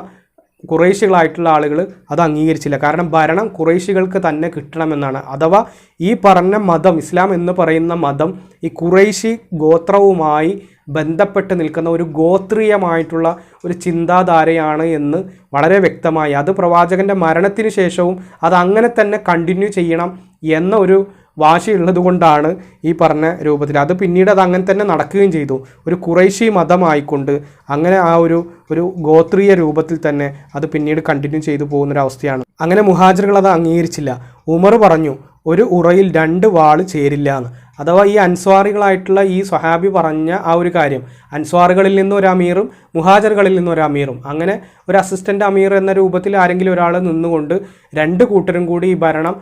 Speaker 1: ഖുറൈശികളായിട്ടുള്ള ആളുകൾ അത് അംഗീകരിച്ചില്ല. കാരണം ഭരണം ഖുറൈശികൾക്ക് തന്നെ കിട്ടണമെന്നാണ്. അഥവാ ഈ പറഞ്ഞ മതം, ഇസ്ലാം എന്ന് പറയുന്ന മതം ഈ ഖുറൈശി ഗോത്രവുമായി ബന്ധപ്പെട്ട് നിൽക്കുന്ന ഒരു ഗോത്രീയമായിട്ടുള്ള ഒരു ചിന്താധാരയാണ് എന്ന് വളരെ വ്യക്തമായി. അത് പ്രവാചകൻ്റെ മരണത്തിന് ശേഷവും അത് അങ്ങനെ തന്നെ കണ്ടിന്യൂ ചെയ്യണം എന്ന ഒരു വാശിയുള്ളത് കൊണ്ടാണ് ഈ പറഞ്ഞ രൂപത്തിൽ. അത് പിന്നീട് അത് അങ്ങനെ തന്നെ നടക്കുകയും ചെയ്തു. ഒരു ഖുറൈശി മതമായിക്കൊണ്ട് അങ്ങനെ ആ ഒരു ഗോത്രീയ രൂപത്തിൽ തന്നെ അത് പിന്നീട് കണ്ടിന്യൂ ചെയ്തു പോകുന്നൊരവസ്ഥയാണ്. അങ്ങനെ മുഹാജിറുകൾ അത് അംഗീകരിച്ചില്ല. ഉമർ പറഞ്ഞു, ഒരു ഉറയിൽ 2 വാള് ചേരില്ല എന്ന്. അഥവാ ഈ അൻസ്വാറികളായിട്ടുള്ള ഈ സ്വഹാബി പറഞ്ഞ ആ ഒരു കാര്യം, അൻസ്വാറുകളിൽ നിന്ന് ഒരു അമീറും മുഹാജറുകളിൽ നിന്ന് ഒരു അമീറും, അങ്ങനെ ഒരു അസിസ്റ്റൻ്റ് അമീർ എന്ന രൂപത്തിൽ ആരെങ്കിലും ഒരാൾ നിന്നുകൊണ്ട് 2 കൂട്ടരും കൂടി ഈ ഭരണം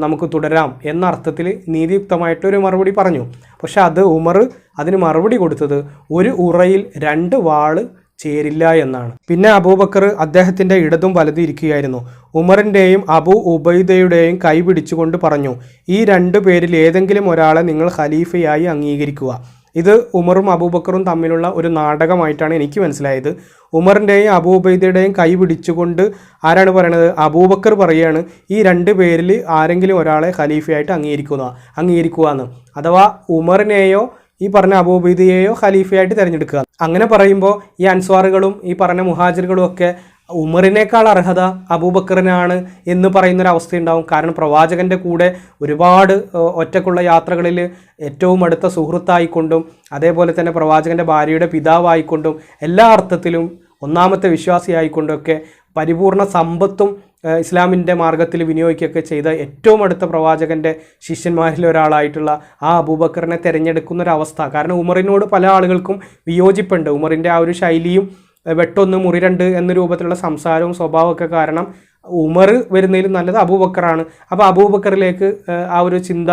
Speaker 1: നമുക്ക് തുടരാം എന്ന അർത്ഥത്തിൽ നീതിയുക്തമായിട്ടൊരു മറുപടി പറഞ്ഞു. പക്ഷെ അത് ഉമർ അതിന് മറുപടി കൊടുത്തത് ഒരു ഉറയിൽ 2 വാള് ചേരില്ല എന്നാണ്. പിന്നെ അബൂബക്കർ അദ്ദേഹത്തിൻ്റെ ഇടതും വലതും ഇരിക്കുകയായിരുന്നു. ഉമറിൻ്റെയും അബൂ ഉബൈദയുടെയും കൈ പിടിച്ചുകൊണ്ട് പറഞ്ഞു, ഈ 2 പേരിൽ ഏതെങ്കിലും ഒരാളെ നിങ്ങൾ ഖലീഫയായി അംഗീകരിക്കുക. ഇത് ഉമറും അബൂബക്കറും തമ്മിലുള്ള ഒരു നാടകമായിട്ടാണ് എനിക്ക് മനസ്സിലായത്. ഉമറിൻ്റെയും അബൂ ഉബൈദയുടെയും കൈ പിടിച്ചുകൊണ്ട് ആരാണ് പറയണത്? അബൂബക്കർ പറയുകയാണ്, ഈ 2 പേരിൽ ആരെങ്കിലും ഒരാളെ ഖലീഫയായിട്ട് അംഗീകരിക്കുക എന്ന്. അഥവാ ഉമറിനെയോ ഈ പറഞ്ഞ അബൂ ഉബൈദയെയോ ഖലീഫയായിട്ട് തിരഞ്ഞെടുക്കുക. അങ്ങനെ പറയുമ്പോൾ ഈ അൻസ്വാറുകളും ഈ പറഞ്ഞ മുഹാജിറുകളും ഒക്കെ ഉമറിനേക്കാൾ അർഹത അബൂബക്കറിനാണ് എന്ന് പറയുന്നൊരവസ്ഥയുണ്ടാവും. കാരണം പ്രവാചകൻ്റെ കൂടെ ഒരുപാട് ഒറ്റക്കുള്ള യാത്രകളിൽ ഏറ്റവും അടുത്ത സുഹൃത്തായിക്കൊണ്ടും അതേപോലെ തന്നെ പ്രവാചകൻ്റെ ഭാര്യയുടെ പിതാവായിക്കൊണ്ടും എല്ലാ അർത്ഥത്തിലും ഒന്നാമത്തെ വിശ്വാസിയായിക്കൊണ്ടൊക്കെ പരിപൂർണ സമ്പത്തും ഇസ്ലാമിൻ്റെ മാർഗത്തിൽ വിനിയോഗിക്കുകയൊക്കെ ചെയ്ത ഏറ്റവും അടുത്ത പ്രവാചകൻ്റെ ശിഷ്യന്മാരിൽ ഒരാളായിട്ടുള്ള ആ അബൂബക്കറിനെ തിരഞ്ഞെടുക്കുന്നൊരവസ്ഥ. കാരണം ഉമറിനോട് പല ആളുകൾക്കും വിയോജിപ്പുണ്ട്. ഉമറിൻ്റെ ആ ഒരു ശൈലിയും വെട്ടൊന്ന് മുറി 2 എന്ന രൂപത്തിലുള്ള സംസാരവും സ്വഭാവമൊക്കെ കാരണം ഉമർ വരുന്നതിലും നല്ലത് അബൂബക്കറാണ്. അപ്പോൾ അബൂബക്കറിലേക്ക് ആ ഒരു ചിന്ത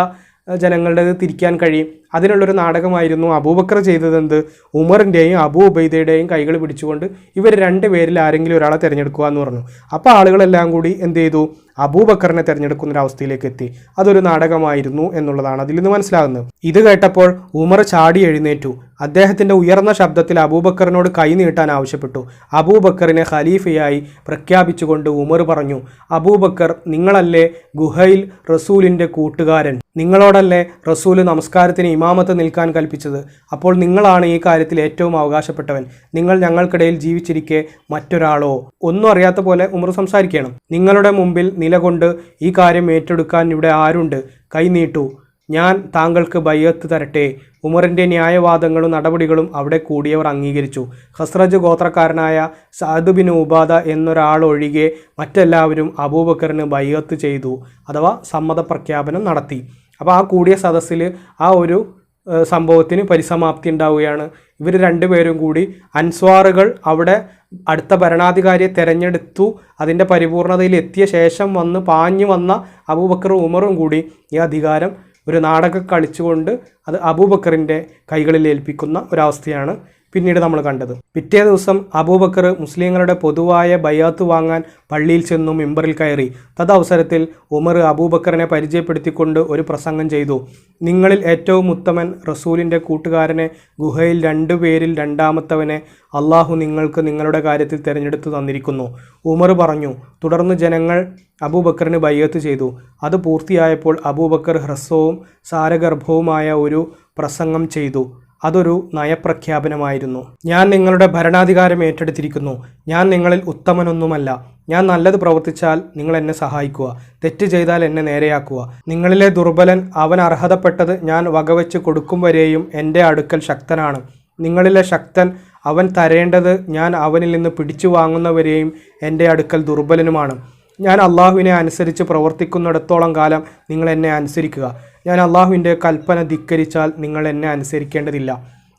Speaker 1: ജനങ്ങളുടേത് തിരിക്കാൻ കഴിയും. അതിനുള്ളൊരു നാടകമായിരുന്നു അബൂബക്കർ ചെയ്തതെന്ത്? ഉമറിൻ്റെയും അബൂ ഉബൈദയുടെയും കൈകൾ പിടിച്ചുകൊണ്ട് ഇവർ 2 പേരിൽ ആരെങ്കിലും ഒരാളെ തിരഞ്ഞെടുക്കുക എന്ന് പറഞ്ഞു. അപ്പോൾ ആളുകളെല്ലാം കൂടി എന്ത് ചെയ്തു? അബൂബക്കറിനെ തിരഞ്ഞെടുക്കുന്നൊരവസ്ഥയിലേക്ക് എത്തി. അതൊരു നാടകമായിരുന്നു എന്നുള്ളതാണ് അതിൽ നിന്ന് മനസ്സിലാകുന്നത്. ഇത് കേട്ടപ്പോൾ ഉമർ ചാടി എഴുന്നേറ്റു. അദ്ദേഹത്തിൻ്റെ ഉയർന്ന ശബ്ദത്തിൽ അബൂബക്കറിനോട് കൈ നീട്ടാൻ ആവശ്യപ്പെട്ടു. അബൂബക്കറിനെ ഖലീഫയായി പ്രഖ്യാപിച്ചുകൊണ്ട് ഉമർ പറഞ്ഞു, അബൂബക്കർ, നിങ്ങളല്ലേ ഗുഹയിൽ റസൂലിൻ്റെ കൂട്ടുകാരൻ? നിങ്ങളോടല്ലേ റസൂല് നമസ്കാരത്തിന് ഇമാമത്ത് നിൽക്കാൻ കൽപ്പിച്ചത്? അപ്പോൾ നിങ്ങളാണ് ഈ കാര്യത്തിൽ ഏറ്റവും അവകാശപ്പെട്ടവൻ. നിങ്ങൾ ഞങ്ങൾക്കിടയിൽ ജീവിച്ചിരിക്കെ മറ്റൊരാളോ? ഒന്നും അറിയാത്ത പോലെ ഉമർ സംസാരിക്കണം. നിങ്ങളുടെ മുമ്പിൽ നിലകൊണ്ട് ഈ കാര്യം ഏറ്റെടുക്കാൻ ഇവിടെ ആരുണ്ട്? കൈനീട്ടു, ഞാൻ താങ്കൾക്ക് ബയ്യത്ത് തരട്ടെ. ഉമറിൻ്റെ ന്യായവാദങ്ങളും നടപടികളും അവിടെ കൂടിയവർ അംഗീകരിച്ചു. ഖസ്റജ് ഗോത്രക്കാരനായ സഅദ് ബിൻ ഉബാദ എന്നൊരാളൊഴികെ മറ്റെല്ലാവരും അബൂബക്കറിന് ബയ്യത്ത് ചെയ്തു, അഥവാ സമ്മതപ്രഖ്യാപനം നടത്തി. അപ്പോൾ ആ കൂടിയ സദസ്സിൽ ആ ഒരു സംഭവത്തിന് പരിസമാപ്തി ഉണ്ടാവുകയാണ്. ഇവർ 2 പേരും കൂടി അൻസ്വാറുകൾ അവിടെ അടുത്ത ഭരണാധികാരിയെ തെരഞ്ഞെടുത്തു. അതിൻ്റെ പരിപൂർണതയിൽ എത്തിയ ശേഷം പാഞ്ഞു വന്ന അബൂബക്കറും ഉമറും കൂടി ഈ അധികാരം ഒരു നാടകം കളിച്ചുകൊണ്ട് അത് അബൂബക്കറിൻ്റെ കൈകളിൽ ഏൽപ്പിക്കുന്ന ഒരവസ്ഥയാണ് പിന്നീട് നമ്മൾ കണ്ടത്. പിറ്റേ ദിവസം അബൂബക്കർ മുസ്ലിങ്ങളുടെ പൊതുവായ ബയ്യാത്ത് വാങ്ങാൻ പള്ളിയിൽ ചെന്നു മിമ്പറിൽ കയറി. തദവസരത്തിൽ ഉമർ അബൂബക്കറിനെ പരിചയപ്പെടുത്തിക്കൊണ്ട് ഒരു പ്രസംഗം ചെയ്തു. നിങ്ങളിൽ ഏറ്റവും ഉത്തമൻ റസൂലിൻ്റെ കൂട്ടുകാരനെ, ഗുഹയിൽ 2 പേരിൽ രണ്ടാമത്തവനെ അള്ളാഹു നിങ്ങൾക്ക് നിങ്ങളുടെ കാര്യത്തിൽ തിരഞ്ഞെടുത്തു തന്നിരിക്കുന്നു. ഉമർ പറഞ്ഞു. തുടർന്ന് ജനങ്ങൾ അബൂബക്കറിന് ബയ്യത്ത് ചെയ്തു. അത് പൂർത്തിയായപ്പോൾ അബൂബക്കർ ഹ്രസ്വവും സാരഗർഭവുമായ ഒരു പ്രസംഗം ചെയ്തു. അതൊരു നയപ്രഖ്യാപനമായിരുന്നു. ഞാൻ നിങ്ങളുടെ ഭരണാധികാരം ഏറ്റെടുത്തിരിക്കുന്നു. ഞാൻ നിങ്ങളിൽ ഉത്തമനൊന്നുമല്ല. ഞാൻ നല്ലത് പ്രവർത്തിച്ചാൽ നിങ്ങൾ എന്നെ സഹായിക്കുക, തെറ്റ് ചെയ്താൽ എന്നെ നേരെയാക്കുക. നിങ്ങളിലെ ദുർബലൻ അവൻ അർഹതപ്പെട്ടത് ഞാൻ വകവെച്ച് കൊടുക്കും വരെയും എൻ്റെ അടുക്കൽ ശക്തനാണ്. നിങ്ങളിലെ ശക്തൻ അവൻ തരേണ്ടത് ഞാൻ അവനിൽ നിന്ന് പിടിച്ചു വാങ്ങുന്നവരെയും എൻ്റെ അടുക്കൽ ദുർബലനുമാണ്. ഞാൻ അള്ളാഹുവിനെ അനുസരിച്ച് പ്രവർത്തിക്കുന്നിടത്തോളം കാലം നിങ്ങൾ എന്നെ അനുസരിക്കുക. ഞാൻ അള്ളാഹുവിൻ്റെ കൽപ്പന ധിക്കരിച്ചാൽ നിങ്ങൾ എന്നെ അനുസരിക്കേണ്ടതില്ല.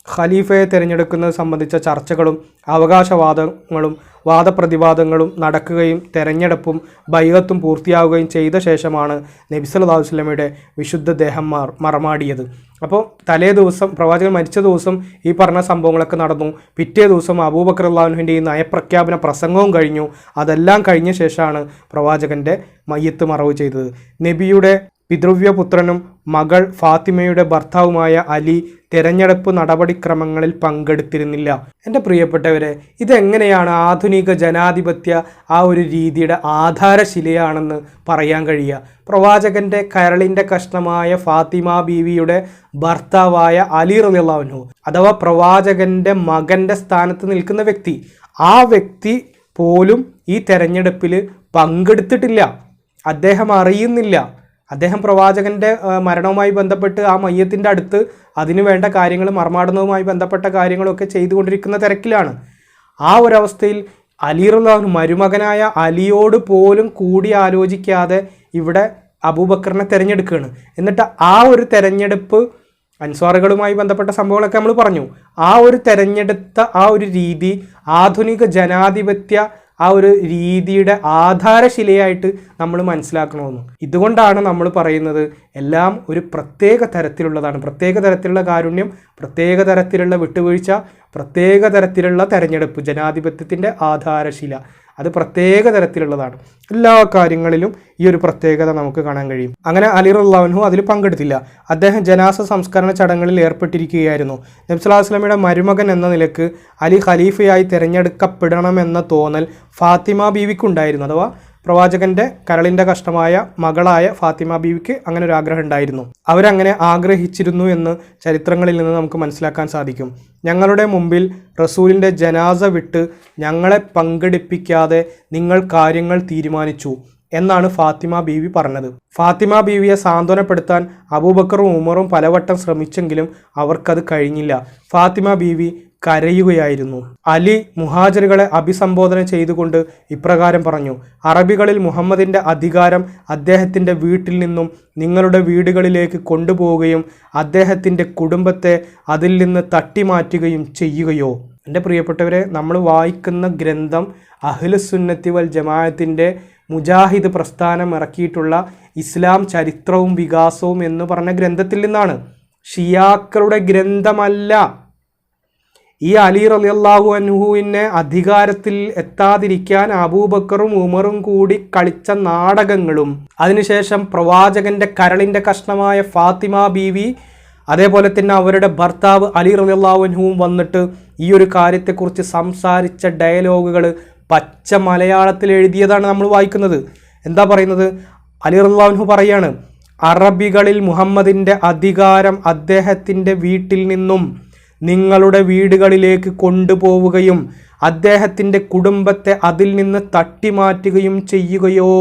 Speaker 1: ഖലീഫയെ തിരഞ്ഞെടുക്കുന്നത് സംബന്ധിച്ച ചർച്ചകളും അവകാശവാദങ്ങളും വാദപ്രതിവാദങ്ങളും നടക്കുകയും തെരഞ്ഞെടുപ്പും ബൈഅത്തും പൂർത്തിയാവുകയും ചെയ്ത ശേഷമാണ് നബി സല്ലല്ലാഹു അലൈഹി വസല്ലമയുടെ വിശുദ്ധ ദേഹം മറമാടിയത്. അപ്പോൾ തലേ ദിവസം പ്രവാചകൻ മരിച്ച ദിവസം ഈ പറഞ്ഞ സംഭവങ്ങളൊക്കെ നടന്നു. പിറ്റേ ദിവസം അബൂബക്കർ റളിയല്ലാഹുവിൻ്റെ ഈ നയപ്രഖ്യാപന പ്രസംഗവും കഴിഞ്ഞു. അതെല്ലാം കഴിഞ്ഞ ശേഷമാണ് പ്രവാചകൻ്റെ മയ്യത്ത് മറവ് ചെയ്തത്. നബിയുടെ പിതൃവ്യപുത്രനും മകൾ ഫാത്തിമയുടെ ഭർത്താവുമായ അലി തിരഞ്ഞെടുപ്പ് നടപടിക്രമങ്ങളിൽ പങ്കെടുത്തിരുന്നില്ല. എൻ്റെ പ്രിയപ്പെട്ടവരെ, ഇതെങ്ങനെയാണ് ആധുനിക ജനാധിപത്യ ആ ഒരു രീതിയുടെ ആധാരശിലയാണെന്ന് പറയാൻ കഴിയുക? പ്രവാചകന്റെ കരളിൻ്റെ കഷ്ണമായ ഫാത്തിമ ബീവിയുടെ ഭർത്താവായ അലി റളിയല്ലാഹു അൻഹു, അഥവാ പ്രവാചകന്റെ മകന്റെ സ്ഥാനത്ത് നിൽക്കുന്ന വ്യക്തി, ആ വ്യക്തി പോലും ഈ തെരഞ്ഞെടുപ്പിൽ പങ്കെടുത്തിട്ടില്ല. അദ്ദേഹം അറിയുന്നില്ല. അദ്ദേഹം പ്രവാചകന്റെ മരണവുമായി ബന്ധപ്പെട്ട് ആ മയ്യത്തിൻ്റെ അടുത്ത് അതിനു വേണ്ട കാര്യങ്ങൾ, മർമാടുന്നതുമായി ബന്ധപ്പെട്ട കാര്യങ്ങളൊക്കെ ചെയ്തുകൊണ്ടിരിക്കുന്ന തിരക്കിലാണ്. ആ ഒരവസ്ഥയിൽ അലി റളിയല്ലാഹു അൻഹു മരുമകനായ അലിയോട് പോലും കൂടി ആലോചിക്കാതെ ഇവിടെ അബൂബക്കറിനെ തിരഞ്ഞെടുക്കുകയാണ്. എന്നിട്ട് ആ ഒരു തെരഞ്ഞെടുപ്പ്, അൻസ്വാറുകളുമായി ബന്ധപ്പെട്ട സംഭവങ്ങളൊക്കെ നമ്മൾ പറഞ്ഞു, ആ ഒരു തെരഞ്ഞെടുത്ത ആ ഒരു രീതി ആധുനിക ജനാധിപത്യ ആ ഒരു രീതിയുടെ ആധാരശിലയായിട്ട് നമ്മൾ മനസ്സിലാക്കണമെന്ന്. ഇതുകൊണ്ടാണ് നമ്മൾ പറയുന്നത് എല്ലാം ഒരു പ്രത്യേക തരത്തിലുള്ളതാണ്. പ്രത്യേക തരത്തിലുള്ള കാരുണ്യം, പ്രത്യേക തരത്തിലുള്ള വിട്ടുവീഴ്ച, പ്രത്യേക തരത്തിലുള്ള തെരഞ്ഞെടുപ്പ്, ജനാധിപത്യത്തിൻ്റെ ആധാരശില അത് പ്രത്യേക തരത്തിലുള്ളതാണ്. എല്ലാ കാര്യങ്ങളിലും ഈ ഒരു പ്രത്യേകത നമുക്ക് കാണാൻ കഴിയും. അങ്ങനെ അലി റളിയല്ലാഹു അൻഹു അതിൽ പങ്കെടുത്തില്ല. അദ്ദേഹം ജനാസ സംസ്കരണ ചടങ്ങുകളിൽ ഏർപ്പെട്ടിരിക്കുകയായിരുന്നു. നബി സല്ലല്ലാഹു അലൈഹി വസല്ലമയുടെ മരുമകൻ എന്ന നിലക്ക് അലി ഖലീഫയായി തിരഞ്ഞെടുക്കപ്പെടണമെന്ന തോന്നൽ ഫാത്തിമ ബീവിക്കുണ്ടായിരുന്നു. അഥവാ പ്രവാചകന്റെ കരളിൻ്റെ കഷ്ടമായ മകളായ ഫാത്തിമ ബീവിക്ക് അങ്ങനെ ഒരു ആഗ്രഹം ഉണ്ടായിരുന്നു. അവരങ്ങനെ ആഗ്രഹിച്ചിരുന്നു എന്ന് ചരിത്രങ്ങളിൽ നിന്ന് നമുക്ക് മനസ്സിലാക്കാൻ സാധിക്കും. ഞങ്ങളുടെ മുമ്പിൽ റസൂലിൻ്റെ ജനാസ വിട്ട് ഞങ്ങളെ പങ്കെടുപ്പിക്കാതെ നിങ്ങൾ കാര്യങ്ങൾ തീരുമാനിച്ചു എന്നാണ് ഫാത്തിമ ബീവി പറഞ്ഞത്. ഫാത്തിമ ബീവിയെ സാന്ത്വനപ്പെടുത്താൻ അബൂബക്കറും ഉമറും പലവട്ടം ശ്രമിച്ചെങ്കിലും അവർക്കത് കഴിഞ്ഞില്ല. ഫാത്തിമ ബീവി കരയുകയായിരുന്നു. അലി മുഹാജിറുകളെ അഭിസംബോധന ചെയ്തുകൊണ്ട് ഇപ്രകാരം പറഞ്ഞു: അറബികളിൽ മുഹമ്മദിൻ്റെ അധികാരം അദ്ദേഹത്തിൻ്റെ വീട്ടിൽ നിന്നും നിങ്ങളുടെ വീടുകളിലേക്ക് കൊണ്ടുപോവുകയും അദ്ദേഹത്തിൻ്റെ കുടുംബത്തെ അതിൽ നിന്ന് തട്ടിമാറ്റുകയും ചെയ്യുകയോ? എൻ്റെ പ്രിയപ്പെട്ടവരെ, നമ്മൾ വായിക്കുന്ന ഗ്രന്ഥം അഹ്ലുസുന്നത്തി വൽ ജമാഅത്തിൻ്റെ മുജാഹിദ് പ്രസ്ഥാനം ഇറക്കിയിട്ടുള്ള ഇസ്ലാം ചരിത്രവും വികാസവും എന്ന് പറഞ്ഞ ഗ്രന്ഥത്തിൽ നിന്നാണ്. ഷിയാക്കളുടെ ഗ്രന്ഥമല്ല. ഈ അലി റളിയല്ലാഹു അൻഹുവിനെ അധികാരത്തിൽ എത്താതിരിക്കാൻ അബൂബക്കറും ഉമറും കൂടി കളിച്ച നാടകങ്ങളും, അതിനുശേഷം പ്രവാചകന്റെ കരളിൻ്റെ കഷ്ണമായ ഫാത്തിമ ബീവി, അതേപോലെ തന്നെ അവരുടെ ഭർത്താവ് അലി റളിയല്ലാഹു അൻഹുവും വന്നിട്ട് ഈ ഒരു കാര്യത്തെക്കുറിച്ച് സംസാരിച്ച ഡയലോഗുകൾ പച്ച മലയാളത്തിൽ എഴുതിയതാണ് നമ്മൾ വായിക്കുന്നത്. എന്താ പറയുന്നത്? അലി റളിയല്ലാഹു അൻഹു പറയാണ്, അറബികളിൽ മുഹമ്മദിൻ്റെ അധികാരം അദ്ദേഹത്തിൻ്റെ വീട്ടിൽ നിന്നും നിങ്ങളുടെ വീടുകളിലേക്ക് കൊണ്ടുപോവുകയും അദ്ദേഹത്തിൻ്റെ കുടുംബത്തെ അതിൽ നിന്ന് തട്ടിമാറ്റുകയും ചെയ്യുകയോ?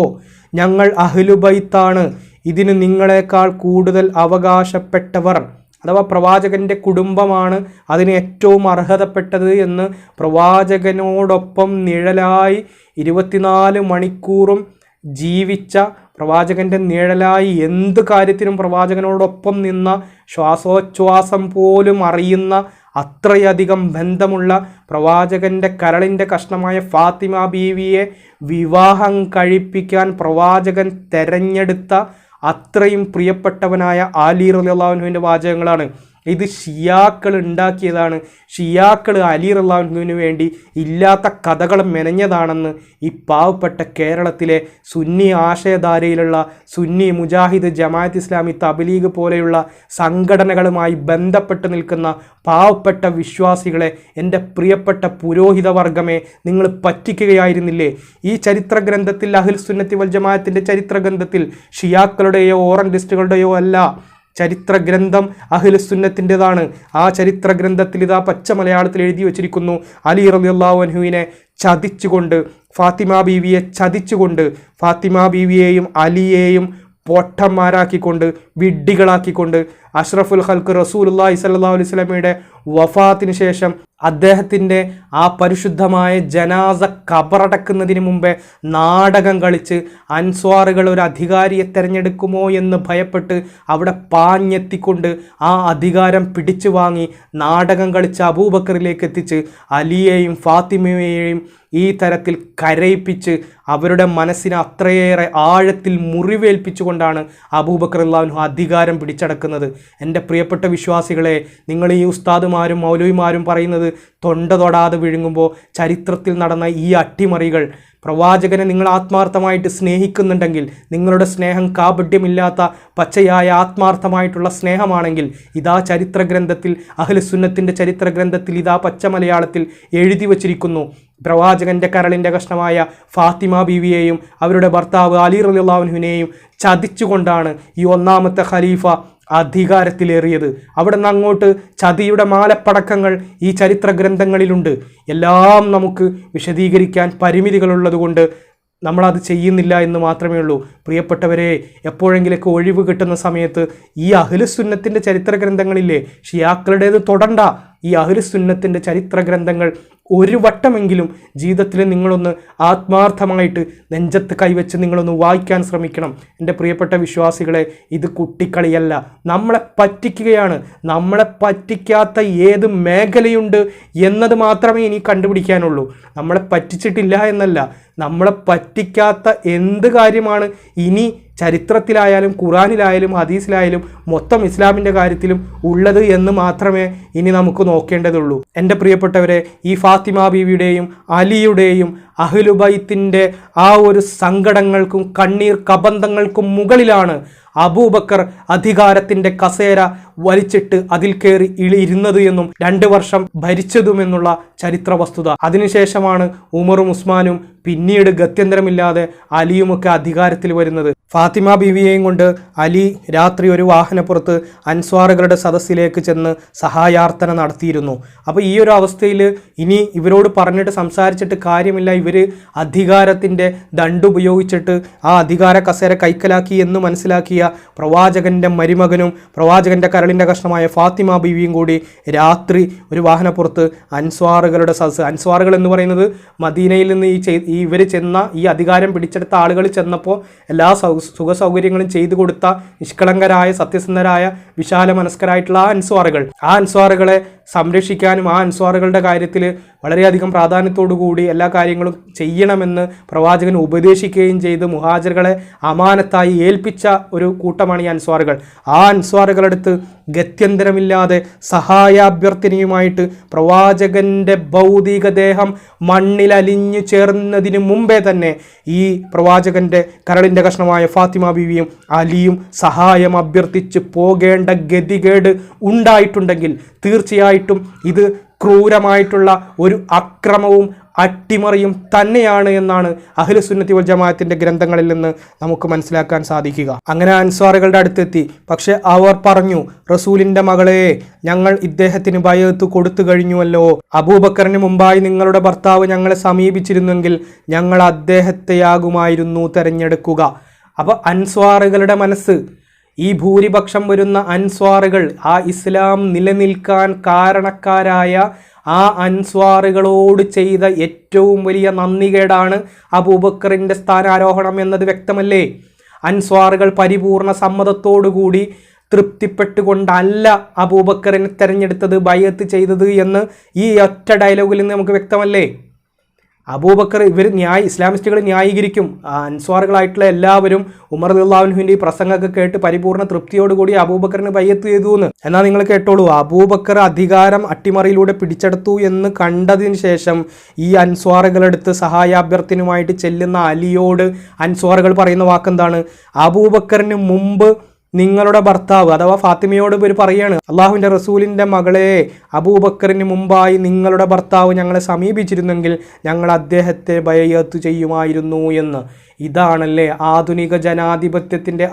Speaker 1: ഞങ്ങൾ അഹ്ലുബൈത്താണ്, ഇതിന് നിങ്ങളെക്കാൾ കൂടുതൽ അവകാശപ്പെട്ടവർ, അഥവാ പ്രവാചകന്റെ കുടുംബമാണ് അതിന് ഏറ്റവും അർഹതപ്പെട്ടത് എന്ന് പ്രവാചകനോടൊപ്പം നിഴലായി 24 മണിക്കൂറും ജീവിച്ച, പ്രവാചകന്റെ നിഴലായി എന്ത് കാര്യത്തിനും പ്രവാചകനോടൊപ്പം നിന്ന, ശ്വാസോച്ഛ്വാസം പോലും അറിയുന്ന, അത്രയധികം ബന്ധമുള്ള പ്രവാചകന്റെ കരളിൻ്റെ കഷ്ണമായ ഫാത്തിമ ബീവിയെ വിവാഹം കഴിപ്പിക്കാൻ പ്രവാചകൻ തെരഞ്ഞെടുത്ത അത്രയും പ്രിയപ്പെട്ടവനായ അലി റളിയല്ലാഹു അൻഹുവിൻ്റെ വാചകങ്ങളാണ്. ഇത് ഷിയാക്കൾ ഉണ്ടാക്കിയതാണ്. ഷിയാക്കൾ അലി റളിയല്ലാഹു അൻഹുവിന് വേണ്ടി ഇല്ലാത്ത കഥകൾ മെനഞ്ഞതാണെന്ന് ഈ പാവപ്പെട്ട കേരളത്തിലെ സുന്നി ആശയധാരയിലുള്ള സുന്നി മുജാഹിദ്, ജമാഅത്ത് ഇസ്ലാമി, തബ്ലീഗ് പോലെയുള്ള സംഘടനകളുമായി ബന്ധപ്പെട്ട് നിൽക്കുന്ന പാവപ്പെട്ട വിശ്വാസികളെ, എൻ്റെ പ്രിയപ്പെട്ട പുരോഹിത വർഗമേ, നിങ്ങൾ പറ്റിക്കുകയായിരുന്നില്ലേ? ഈ ചരിത്ര ഗ്രന്ഥത്തിൽ, അഹ്ലുസ് സുന്നത്തി വൽ ജമാഅത്തിൻ്റെ ചരിത്ര ഗ്രന്ഥത്തിൽ ഷിയാക്കളുടെയോ ഓറന്റിസ്റ്റുകളുടെയോ അല്ല, ചരിത്ര ഗ്രന്ഥം അഹ്ലുസ് സുന്നത്തിൻ്റെതാണ്. ആ ചരിത്ര ഗ്രന്ഥത്തിൽ ഇതാ പച്ച മലയാളത്തിൽ എഴുതി വച്ചിരിക്കുന്നു: അലി റളിയല്ലാഹു അൻഹുവിനെ ചതിച്ചുകൊണ്ട്, ഫാത്തിമ ബീവിയെ ചതിച്ചുകൊണ്ട്, ഫാത്തിമ ബീവിയെയും അലിയെയും പൊട്ടന്മാരാക്കിക്കൊണ്ട്, വിഡ്ഢികളാക്കിക്കൊണ്ട്, അഷ്റഫുൽ ഖൽക്ക് റസൂലുള്ളാഹി സ്വല്ലല്ലാഹു അലൈഹി വസല്ലമയുടെ വഫാത്തിന് ശേഷം അദ്ദേഹത്തിൻ്റെ ആ പരിശുദ്ധമായ ജനാസ ഖബറടക്കുന്നതിന് മുമ്പേ നാടകം കളിച്ച് അൻസ്വാറുകൾ ഒരു അധികാരിയെ തിരഞ്ഞെടുക്കുമോ എന്ന് ഭയപ്പെട്ട് അവിടെ പാഞ്ഞെത്തിക്കൊണ്ട് ആ അധികാരം പിടിച്ചു വാങ്ങി നാടകം കളിച്ച് അബൂബക്കറിലേക്ക് എത്തിച്ച് അലിയെയും ഫാത്തിമയെയും ഈ തരത്തിൽ കരയിപ്പിച്ച് അവരുടെ മനസ്സിനെ അത്രയേറെ ആഴത്തിൽ മുറിവേൽപ്പിച്ചുകൊണ്ടാണ് അബൂബക്കർ റളിയല്ലാഹു അൻഹു അധികാരം പിടിച്ചടക്കുന്നത്. എൻ്റെ പ്രിയപ്പെട്ട വിശ്വാസികളെ, നിങ്ങൾ ഈ ഉസ്താദുമാരും മൗലവിമാരും പറയുന്നത് തൊണ്ട തൊടാതെ വിഴുങ്ങുമ്പോൾ ചരിത്രത്തിൽ നടന്ന ഈ അട്ടിമറികൾ, പ്രവാചകനെ നിങ്ങൾ ആത്മാർത്ഥമായിട്ട് സ്നേഹിക്കുന്നുണ്ടെങ്കിൽ, നിങ്ങളുടെ സ്നേഹം കാപഢ്യമില്ലാത്ത പച്ചയായ ആത്മാർത്ഥമായിട്ടുള്ള സ്നേഹമാണെങ്കിൽ, ഇതാ ചരിത്ര ഗ്രന്ഥത്തിൽ, അഹ്ലുസുന്നത്തിൻ്റെ ചരിത്ര ഗ്രന്ഥത്തിൽ ഇതാ പച്ച മലയാളത്തിൽ എഴുതി വച്ചിരിക്കുന്നു. പ്രവാചകൻ്റെ കരളിൻ്റെ കഷ്ണമായ ഫാത്തിമ ബീവിയെയും അവരുടെ ഭർത്താവ് അലി റളിയല്ലാഹു അൻഹുവിനെയും ചതിച്ചുകൊണ്ടാണ് ഈ ഒന്നാമത്തെ ഖലീഫ അധികാരത്തിലേറിയത്. അവിടെ നിന്ന് അങ്ങോട്ട് ചതിയുടെ മാലപ്പടക്കങ്ങൾ ഈ ചരിത്ര ഗ്രന്ഥങ്ങളിലുണ്ട്. എല്ലാം നമുക്ക് വിശദീകരിക്കാൻ പരിമിതികളുള്ളതുകൊണ്ട് നമ്മളത് ചെയ്യുന്നില്ല എന്ന് മാത്രമേ ഉള്ളൂ. പ്രിയപ്പെട്ടവരെ, എപ്പോഴെങ്കിലൊക്കെ ഒഴിവ് കിട്ടുന്ന സമയത്ത് ഈ അഹ്ലുസുന്നത്തിൻ്റെ ചരിത്ര ഗ്രന്ഥങ്ങളില്ലേ, ഷിയാക്കളുടേത് തൊടണ്ട, ഈ അഹ്ലുസുന്നത്തിൻ്റെ ചരിത്ര ഗ്രന്ഥങ്ങൾ ഒരു വട്ടമെങ്കിലും ജീവിതത്തിൽ നിങ്ങളൊന്ന് ആത്മാർത്ഥമായിട്ട് നെഞ്ചത്ത് കൈവച്ച് നിങ്ങളൊന്ന് വായിക്കാൻ ശ്രമിക്കണം. എൻ്റെ പ്രിയപ്പെട്ട വിശ്വാസികളെ, ഇത് കുട്ടിക്കളിയല്ല, നമ്മളെ പറ്റിക്കുകയാണ്. നമ്മളെ പറ്റിക്കാത്ത ഏത് മേഖലയുണ്ട് എന്നത് മാത്രമേ ഇനി കണ്ടുപിടിക്കാനുള്ളൂ. നമ്മളെ പറ്റിച്ചിട്ടില്ല എന്നല്ല, നമ്മളെ പറ്റിക്കാത്ത എന്ത് കാര്യമാണ് ഇനി ചരിത്രത്തിലായാലും ഖുറാനിലായാലും ഹദീസിലായാലും മൊത്തം ഇസ്ലാമിൻ്റെ കാര്യത്തിലും ഉള്ളത് എന്ന് മാത്രമേ ഇനി നമുക്ക് നോക്കേണ്ടതുള്ളൂ. എൻ്റെ പ്രിയപ്പെട്ടവരെ, ഈ ഫാത്തിമ ബീവിയുടെയും അലിയുടെയും അഹ്ലുബൈത്തിൻ്റെ ആ ഒരു സങ്കടങ്ങൾക്കും കണ്ണീർ കബന്ധങ്ങൾക്കും മുകളിലാണ് അബൂബക്കർ അധികാരത്തിൻ്റെ കസേര വലിച്ചിട്ട് അതിൽ കയറി ഇരുന്നത് എന്നും 2 വർഷം ഭരിച്ചതുമെന്നുള്ള ചരിത്ര വസ്തുത. അതിനുശേഷമാണ് ഉമറും ഉസ്മാനും പിന്നീട് ഗത്യന്തരമില്ലാതെ അലിയുമൊക്കെ അധികാരത്തിൽ വരുന്നത്. ഫാത്തിമ ബീവിയെയും കൊണ്ട് അലി രാത്രി ഒരു വാഹനപ്പുറത്ത് അൻസ്വാറുകളുടെ സദസ്സിലേക്ക് ചെന്ന് സഹായാർത്ഥന നടത്തിയിരുന്നു. അപ്പോൾ ഈ ഒരു അവസ്ഥയിൽ ഇനി ഇവരോട് പറഞ്ഞിട്ട് സംസാരിച്ചിട്ട് കാര്യമില്ല, ഇവർ അധികാരത്തിൻ്റെ ദണ്ടുപയോഗിച്ചിട്ട് ആ അധികാര കസേര കൈക്കലാക്കി എന്ന് മനസ്സിലാക്കിയ പ്രവാചകൻ്റെ മരുമകനും പ്രവാചകൻ്റെ കരളിൻ്റെ കഷ്ണമായ ഫാത്തിമ ബീവിയും കൂടി രാത്രി ഒരു വാഹനപ്പുറത്ത് അൻസ്വാറുകളുടെ സദസ്സ്, അൻസ്വാറുകൾ എന്ന് പറയുന്നത് മദീനയിൽ നിന്ന് ഇവർ ചെന്ന ഈ അധികാരം പിടിച്ചെടുത്ത ആളുകൾ ചെന്നപ്പോൾ എല്ലാ സുഖ സൗകര്യങ്ങളും ചെയ്തു കൊടുത്ത നിഷ്കളങ്കരായ സത്യസന്ധരായ വിശാല മനസ്കരായിട്ടുള്ള ആ അൻസ്വാറുകളെ സംരക്ഷിക്കാനും ആ അൻസ്വാറുകളുടെ കാര്യത്തിൽ വളരെയധികം പ്രാധാന്യത്തോടു കൂടി എല്ലാ കാര്യങ്ങളും ചെയ്യണമെന്ന് പ്രവാചകൻ ഉപദേശിക്കുകയും ചെയ്ത് മുഹാജിറുകളെ അമാനത്തായി ഏൽപ്പിച്ച ഒരു കൂട്ടമാണ് ഈ അൻസ്വാറുകൾ. ആ അൻസ്വാറുകളടുത്ത് ഗത്യന്തരമില്ലാതെ സഹായാഭ്യർത്ഥനയുമായിട്ട് പ്രവാചകൻ്റെ ഭൗതികദേഹം മണ്ണിലലിഞ്ഞു ചേർന്നതിന് മുമ്പേ തന്നെ ഈ പ്രവാചകൻ്റെ കരളിൻ്റെ കഷ്ണമായ ഫാത്തിമ ബീവിയും അലിയും സഹായം അഭ്യർത്ഥിച്ച് പോകേണ്ട ഗതികേട് ഉണ്ടായിട്ടുണ്ടെങ്കിൽ തീർച്ചയായിട്ടും ഇത് ക്രൂരമായിട്ടുള്ള ഒരു അക്രമവും അട്ടിമറിയും തന്നെയാണ് എന്നാണ് അഹ്ലുസുന്നത്തി വൽ ജമാഅത്തിന്റെ ഗ്രന്ഥങ്ങളിൽ നിന്ന് നമുക്ക് മനസ്സിലാക്കാൻ സാധിക്കുക. അങ്ങനെ അൻസ്വാറുകളുടെ അടുത്തെത്തി. പക്ഷെ അവർ പറഞ്ഞു, റസൂലിന്റെ മകളെ, ഞങ്ങൾ ഇദ്ദേഹത്തിന് ബയഅത്ത് കൊടുത്തു കഴിഞ്ഞുവല്ലോ. അബൂബക്കറിന് മുമ്പായി നിങ്ങളുടെ ഭർത്താവ് ഞങ്ങളെ സമീപിച്ചിരുന്നെങ്കിൽ ഞങ്ങൾ അദ്ദേഹത്തെയാകുമായിരുന്നു തെരഞ്ഞെടുക്കുക. അപ്പോൾ അൻസ്വാറുകളുടെ മനസ്സ്, ഈ ഭൂരിപക്ഷം വരുന്ന അൻസ്വാറുകൾ, ആ ഇസ്ലാം നിലനിൽക്കാൻ കാരണക്കാരായ ആ അൻസ്വാറുകളോട് ചെയ്ത ഏറ്റവും വലിയ നന്ദികേടാണ് അബൂബക്കറിൻ്റെ സ്ഥാനാരോഹണം എന്നത് വ്യക്തമല്ലേ? അൻസ്വാറുകൾ പരിപൂർണ സമ്മതത്തോടുകൂടി തൃപ്തിപ്പെട്ടുകൊണ്ടല്ല അബൂബക്കറിനെ തെരഞ്ഞെടുത്തത്, ബൈഅത്ത് ചെയ്തത് എന്ന് ഈ ഒറ്റ ഡയലോഗിൽ നിന്ന് നമുക്ക് വ്യക്തമല്ലേ? അബൂബക്കർ, ഇസ്ലാമിസ്റ്റുകൾ ന്യായീകരിക്കും, അൻസ്വാറുകളായിട്ടുള്ള എല്ലാവരും ഉമർ റളിയല്ലാഹു അൻഹുവിൻ്റെ ഈ പ്രസംഗമൊക്കെ കേട്ട് പരിപൂർണ്ണ തൃപ്തിയോടുകൂടി അബൂബക്കറിന് ബൈഅത്ത് ചെയ്തു എന്ന്. എന്നാൽ നിങ്ങൾ കേട്ടോളൂ, അബൂബക്കർ അധികാരം അട്ടിമറിയിലൂടെ പിടിച്ചെടുത്തു എന്ന് കണ്ടതിന് ശേഷം ഈ അൻസ്വാറുകളെടുത്ത് സഹായാഭ്യർത്ഥനയുമായിട്ട് ചെല്ലുന്ന അലിയോട് അൻസ്വാറുകൾ പറയുന്ന വാക്കെന്താണ്? അബൂബക്കറിന് മുമ്പ് നിങ്ങളുടെ ഭർത്താവ് അഥവാ ഫാത്തിമയോട് ഇവർ പറയാണ്, അള്ളാഹുവിൻ്റെ റസൂലിൻ്റെ മകളെ, അബൂബക്കറിന് മുമ്പായി നിങ്ങളുടെ ഭർത്താവ് ഞങ്ങളെ സമീപിച്ചിരുന്നെങ്കിൽ ഞങ്ങൾ അദ്ദേഹത്തെ ബൈഅത്ത് ചെയ്യുമായിരുന്നു എന്ന്. ഇതാണല്ലേ ആധുനിക ജനാധിപത്യത്തിൻ്റെ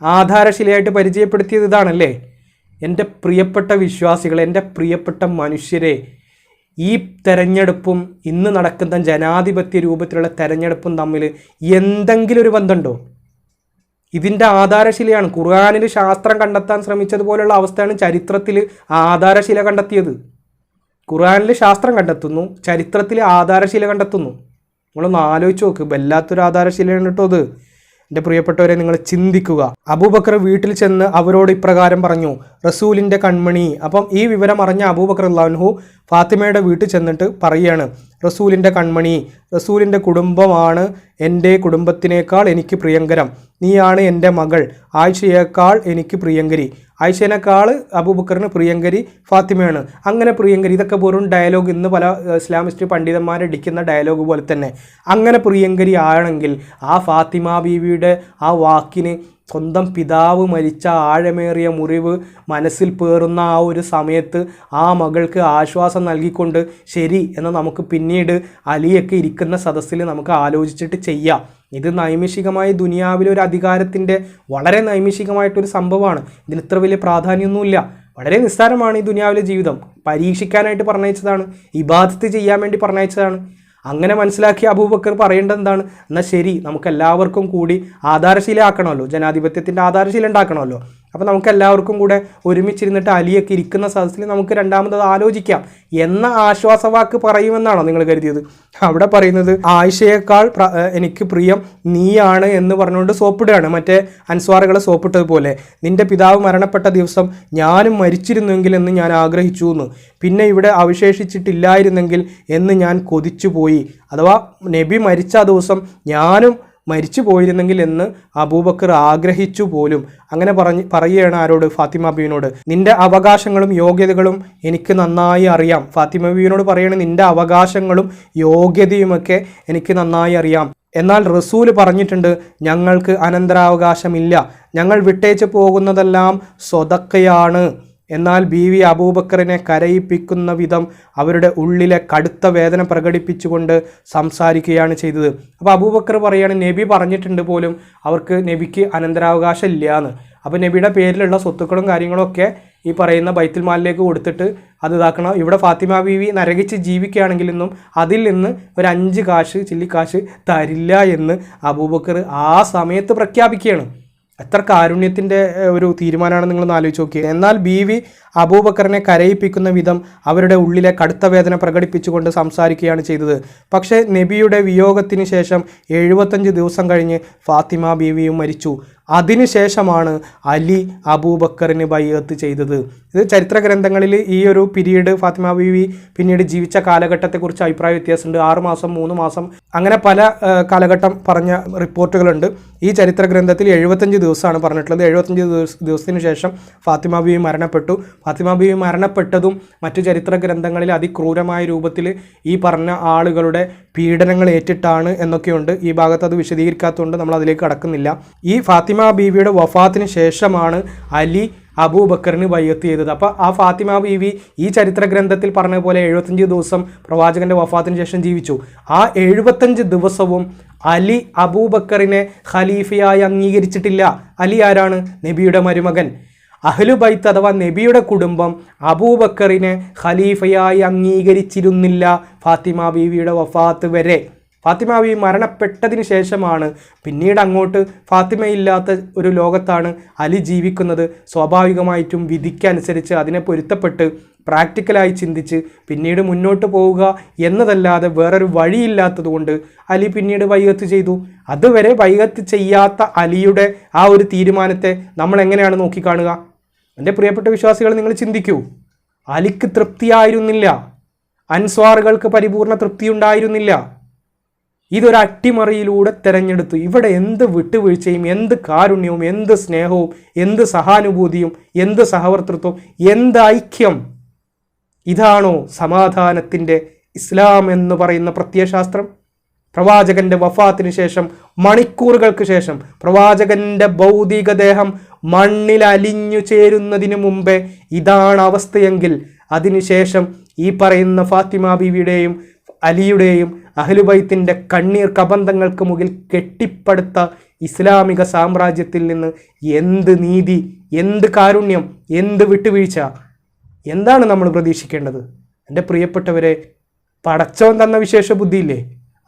Speaker 1: ആധാരശിലയായിട്ട് പരിചയപ്പെടുത്തിയത്? ഇതാണല്ലേ? എൻ്റെ പ്രിയപ്പെട്ട വിശ്വാസികളെ, എൻ്റെ പ്രിയപ്പെട്ട മനുഷ്യരെ, ഈ തെരഞ്ഞെടുപ്പും ഇന്ന് നടക്കുന്ന ജനാധിപത്യ രൂപത്തിലുള്ള തെരഞ്ഞെടുപ്പും തമ്മിൽ എന്തെങ്കിലും ഒരു ബന്ധമുണ്ടോ? ഇതിൻ്റെ ആധാരശിലയാണ്. ഖുർആനിൽ ശാസ്ത്രം കണ്ടെത്താൻ ശ്രമിച്ചതുപോലുള്ള അവസ്ഥയാണ് ചരിത്രത്തിൽ ആധാരശില കണ്ടെത്തിയത്. ഖുർആനിൽ ശാസ്ത്രം കണ്ടെത്തുന്നു, ചരിത്രത്തിൽ ആധാരശില കണ്ടെത്തുന്നു. നിങ്ങളൊന്ന് ആലോചിച്ച് നോക്ക്, വല്ലാത്തൊരു ആധാരശിലയാണ് കേട്ടോ അത്. എൻ്റെ പ്രിയപ്പെട്ടവരെ, നിങ്ങൾ ചിന്തിക്കുക. അബൂബക്കർ വീട്ടിൽ ചെന്ന് അവരോട് ഇപ്രകാരം പറഞ്ഞു, റസൂലിൻ്റെ കൺമണി. അപ്പം ഈ വിവരം അറിഞ്ഞ അബൂബക്കർ റളിയല്ലാഹു അൻഹു ഫാത്തിമയുടെ വീട്ടിൽ ചെന്നിട്ട് പറയുകയാണ്, റസൂലിൻ്റെ കൺമണി, റസൂലിൻ്റെ കുടുംബമാണ് എൻ്റെ കുടുംബത്തിനേക്കാൾ എനിക്ക് പ്രിയങ്കരം. നീയാണ് എൻ്റെ മകൾ, ആയിഷയേക്കാൾ എനിക്ക് പ്രിയങ്കരി. ആയിഷേനേക്കാൾ അബൂബക്കറിന് പ്രിയങ്കരി ഫാത്തിമയാണ്. അങ്ങനെ പ്രിയങ്കരി, ഇതൊക്കെ വെറും ഡയലോഗ്, ഇന്ന് പല ഇസ്ലാമിസ്റ്റ് പണ്ഡിതന്മാരടിക്കുന്ന ഡയലോഗ് പോലെ തന്നെ. അങ്ങനെ പ്രിയങ്കരി ആണെങ്കിൽ ആ ഫാത്തിമ ബീവിയുടെ ആ വാക്കിന് സ്വന്തം പിതാവ് മരിച്ച ആഴമേറിയ മുറിവ് മനസ്സിൽ പേറുന്ന ആ ഒരു സമയത്ത് ആ മകൾക്ക് ആശ്വാസം നൽകിക്കൊണ്ട് ശരി എന്ന് നമുക്ക് പിന്നീട് അലിയൊക്കെ ഇരിക്കുന്ന സദസ്സിൽ നമുക്ക് ആലോചിച്ചിട്ട് ചെയ്യാം. ഇത് നൈമിഷികമായി ദുനിയാവിലെ ഒരു അധികാരത്തിൻ്റെ വളരെ നൈമിഷികമായിട്ടൊരു സംഭവമാണ്. ഇതിന് ഇത്ര വലിയ പ്രാധാന്യമൊന്നുമില്ല. വളരെ നിസ്സാരമാണ് ഈ ദുനിയാവിലെ ജീവിതം. പരീക്ഷിക്കാനായിട്ട് പറഞ്ഞയച്ചതാണ്, ഇബാദത്ത് ചെയ്യാൻ വേണ്ടി പറഞ്ഞയച്ചതാണ്. അങ്ങനെ മനസ്സിലാക്കിയ അബൂബക്കർ പറയേണ്ടത് എന്താണ്? എന്നാൽ ശരി, നമുക്ക് എല്ലാവർക്കും കൂടി ആധാരശീല ആക്കണമല്ലോ, ജനാധിപത്യത്തിൻ്റെ ആധാരശീല ഉണ്ടാക്കണമല്ലോ. അപ്പോൾ നമുക്ക് എല്ലാവർക്കും കൂടെ ഒരുമിച്ചിരുന്നിട്ട് അലിയൊക്കെ ഇരിക്കുന്ന സദസ്സിൽ നമുക്ക് രണ്ടാമത് ആലോചിക്കാം എന്ന ആശ്വാസവാക്ക് പറയുമെന്നാണോ നിങ്ങൾ കരുതിയത്? അവിടെ പറയുന്നത് ആയിഷയേക്കാൾ എനിക്ക് പ്രിയം നീയാണ് എന്ന് പറഞ്ഞുകൊണ്ട് സോപ്പിടുകയാണ്. മറ്റേ അൻസ്വാറുകളെ സോപ്പിട്ടതുപോലെ, നിന്റെ പിതാവ് മരണപ്പെട്ട ദിവസം ഞാനും മരിച്ചിരുന്നെങ്കിൽ എന്ന് ഞാൻ ആഗ്രഹിച്ചു എന്ന്, പിന്നെ ഇവിടെ അവശേഷിച്ചിട്ടില്ലായിരുന്നെങ്കിൽ എന്ന് ഞാൻ കൊതിച്ചുപോയി. അഥവാ നബി മരിച്ച ആ ദിവസം ഞാനും മരിച്ചു പോയിരുന്നെങ്കിൽ എന്ന് അബൂബക്കർ ആഗ്രഹിച്ചു പോലും. അങ്ങനെ പറയുകയാണ് ആരോട്? ഫാത്തിമ ബീവിനോട്. നിന്റെ അവകാശങ്ങളും യോഗ്യതകളും എനിക്ക് നന്നായി അറിയാം. ഫാത്തിമ ബീവിനോട് പറയണേ, നിന്റെ അവകാശങ്ങളും യോഗ്യതയുമൊക്കെ എനിക്ക് നന്നായി അറിയാം. എന്നാൽ റസൂൽ പറഞ്ഞിട്ടുണ്ട്, ഞങ്ങൾക്ക് അനന്തരാവകാശമില്ല, ഞങ്ങൾ വിട്ടേച്ച് പോകുന്നതെല്ലാം സ്വതക്കയാണ്. എന്നാൽ ബീവി അബൂബക്കറിനെ കരയിപ്പിക്കുന്ന വിധം അവരുടെ ഉള്ളിലെ കടുത്ത വേദന പ്രകടിപ്പിച്ചുകൊണ്ട് സംസാരിക്കുകയാണ് ചെയ്തത്. അപ്പോൾ അബൂബക്കർ പറയുകയാണ്, നബി പറഞ്ഞിട്ടുണ്ട് പോലും അവർക്ക് നബിക്ക് അനന്തരാവകാശം ഇല്ല എന്ന്. അപ്പോൾ നബിയുടെ പേരിലുള്ള സ്വത്തുക്കളും കാര്യങ്ങളൊക്കെ ഈ പറയുന്ന ബൈത്തുൽ മാലിലേക്ക് കൊടുത്തിട്ട് അത് ഇതാക്കണം. ഇവിടെ ഫാത്തിമ ബീവി നരകിച്ച് ജീവിക്കുകയാണെങ്കിൽ നിന്നും അതിൽ നിന്ന് ഒരു 5 കാശ് ചില്ലിക്കാശ് തരില്ല എന്ന് അബൂബക്കർ ആ സമയത്ത് പ്രഖ്യാപിക്കുകയാണ്. എത്ര കാരുണ്യത്തിൻ്റെ ഒരു തീരുമാനമാണ് നിങ്ങളൊന്ന് ആലോചിച്ച് നോക്കിയത്. എന്നാൽ ബീവി അബൂബക്കറിനെ കരയിപ്പിക്കുന്ന വിധം അവരുടെ ഉള്ളിലെ കടുത്ത വേദന പ്രകടിപ്പിച്ചുകൊണ്ട് സംസാരിക്കുകയാണ് ചെയ്തത്. പക്ഷേ നബിയുടെ വിയോഗത്തിന് ശേഷം 75 ദിവസം കഴിഞ്ഞ് ഫാത്തിമ ബീവിയും മരിച്ചു. അതിനുശേഷമാണ് അലി അബൂബക്കറിന് ബൈഅത്ത് ചെയ്തത്. ഇത് ചരിത്ര ഗ്രന്ഥങ്ങളിൽ ഈ ഒരു പീരീഡ് ഫാത്തിമ ബീവി പിന്നീട് ജീവിച്ച കാലഘട്ടത്തെക്കുറിച്ച് അഭിപ്രായ വ്യത്യാസമുണ്ട്. 6 മാസം 3 മാസം അങ്ങനെ പല കാലഘട്ടം പറഞ്ഞ റിപ്പോർട്ടുകളുണ്ട്. ഈ ചരിത്ര ഗ്രന്ഥത്തിൽ 75 ദിവസമാണ് പറഞ്ഞിട്ടുള്ളത്. 75 ദിവസത്തിന് ശേഷം ഫാത്തിമ ബീവി മരണപ്പെട്ടു. ഫാത്തിമ ബീവി മരണപ്പെട്ടതും മറ്റു ചരിത്ര ഗ്രന്ഥങ്ങളിൽ അതിക്രൂരമായ രൂപത്തിൽ ഈ പറഞ്ഞ ആളുകളുടെ പീഡനങ്ങൾ ഏറ്റിട്ടാണ് എന്നൊക്കെയുണ്ട്. ഈ ഭാഗത്ത് അത് വിശദീകരിക്കാത്തതുകൊണ്ട് നമ്മൾ അതിലേക്ക് കടക്കുന്നില്ല. ഈ ഫാത്തിമ ബീവിയുടെ വഫാത്തിന് ശേഷമാണ് അലി അബൂബക്കറിന് ബൈഅത്ത് ചെയ്തത്. അപ്പോൾ ആ ഫാത്തിമ ബീവി ഈ ചരിത്ര ഗ്രന്ഥത്തിൽ പറഞ്ഞ പോലെ 75 ദിവസം പ്രവാചകന്റെ വഫാത്തിന് ശേഷം ജീവിച്ചു. ആ 75 ദിവസവും അലി അബൂബക്കറിനെ ഖലീഫയായി അംഗീകരിച്ചിട്ടില്ല. അലി ആരാണ്? നബിയുടെ മരുമകൻ. അഹ്ലു ബൈത്ത് അഥവാ നബിയുടെ കുടുംബം അബൂബക്കറിനെ ഖലീഫയായി അംഗീകരിച്ചിരുന്നില്ല ഫാത്തിമ ബീവിയുടെ വഫാത്ത് വരെ. ഫാത്തിമ ബീവി മരണപ്പെട്ടതിന് ശേഷമാണ് പിന്നീട് അങ്ങോട്ട് ഫാത്തിമയില്ലാത്ത ഒരു ലോകത്താണ് അലി ജീവിക്കുന്നത്. സ്വാഭാവികമായിട്ടും വിധിക്കനുസരിച്ച് അതിനെ പൊരുത്തപ്പെട്ട് പ്രാക്ടിക്കലായി ചിന്തിച്ച് പിന്നീട് മുന്നോട്ട് പോവുക എന്നതല്ലാതെ വേറൊരു വഴിയില്ലാത്തതുകൊണ്ട് അലി പിന്നീട് ബൈഅത്ത് ചെയ്തു. അതുവരെ ബൈഅത്ത് ചെയ്യാത്ത അലിയുടെ ആ ഒരു തീരുമാനത്തെ നമ്മൾ എങ്ങനെയാണ് നോക്കിക്കാണുക? എൻ്റെ പ്രിയപ്പെട്ട വിശ്വാസികൾ, നിങ്ങൾ ചിന്തിക്കൂ. അലിക്ക് തൃപ്തിയായിരുന്നില്ല, അൻസ്വാറുകൾക്ക് പരിപൂർണ തൃപ്തി ഉണ്ടായിരുന്നില്ല. ഇതൊരു അട്ടിമറിയിലൂടെ തെരഞ്ഞെടുത്തു. ഇവിടെ എന്ത് വിട്ടുവീഴ്ചയും എന്ത് കാരുണ്യവും എന്ത് സ്നേഹവും എന്ത് സഹാനുഭൂതിയും എന്ത് സഹവർത്തൃത്വം എന്ത് ഐക്യം! ഇതാണോ സമാധാനത്തിൻ്റെ ഇസ്ലാം എന്ന് പറയുന്ന പ്രത്യയശാസ്ത്രം? പ്രവാചകന്റെ വഫാത്തിന് ശേഷം മണിക്കൂറുകൾക്ക് ശേഷം പ്രവാചകന്റെ ഭൗതികദേഹം മണ്ണിൽ അലിഞ്ഞു ചേരുന്നതിന് മുമ്പേ ഇതാണ് അവസ്ഥയെങ്കിൽ അതിനുശേഷം ഈ പറയുന്ന ഫാത്തിമ ബീവിയുടെയും അലിയുടെയും അഹ്ലുബൈത്തിൻ്റെ കണ്ണീർ കബന്ധങ്ങൾക്ക് മുകിൽ കെട്ടിപ്പടുത്ത ഇസ്ലാമിക സാമ്രാജ്യത്തിൽ നിന്ന് എന്ത് നീതി, എന്ത് കാരുണ്യം, എന്ത് വിട്ടുവീഴ്ച, എന്താണ് നമ്മൾ പ്രതീക്ഷിക്കേണ്ടത്? എൻ്റെ പ്രിയപ്പെട്ടവരെ, പടച്ചവൻ തന്ന വിശേഷ ബുദ്ധിയില്ലേ,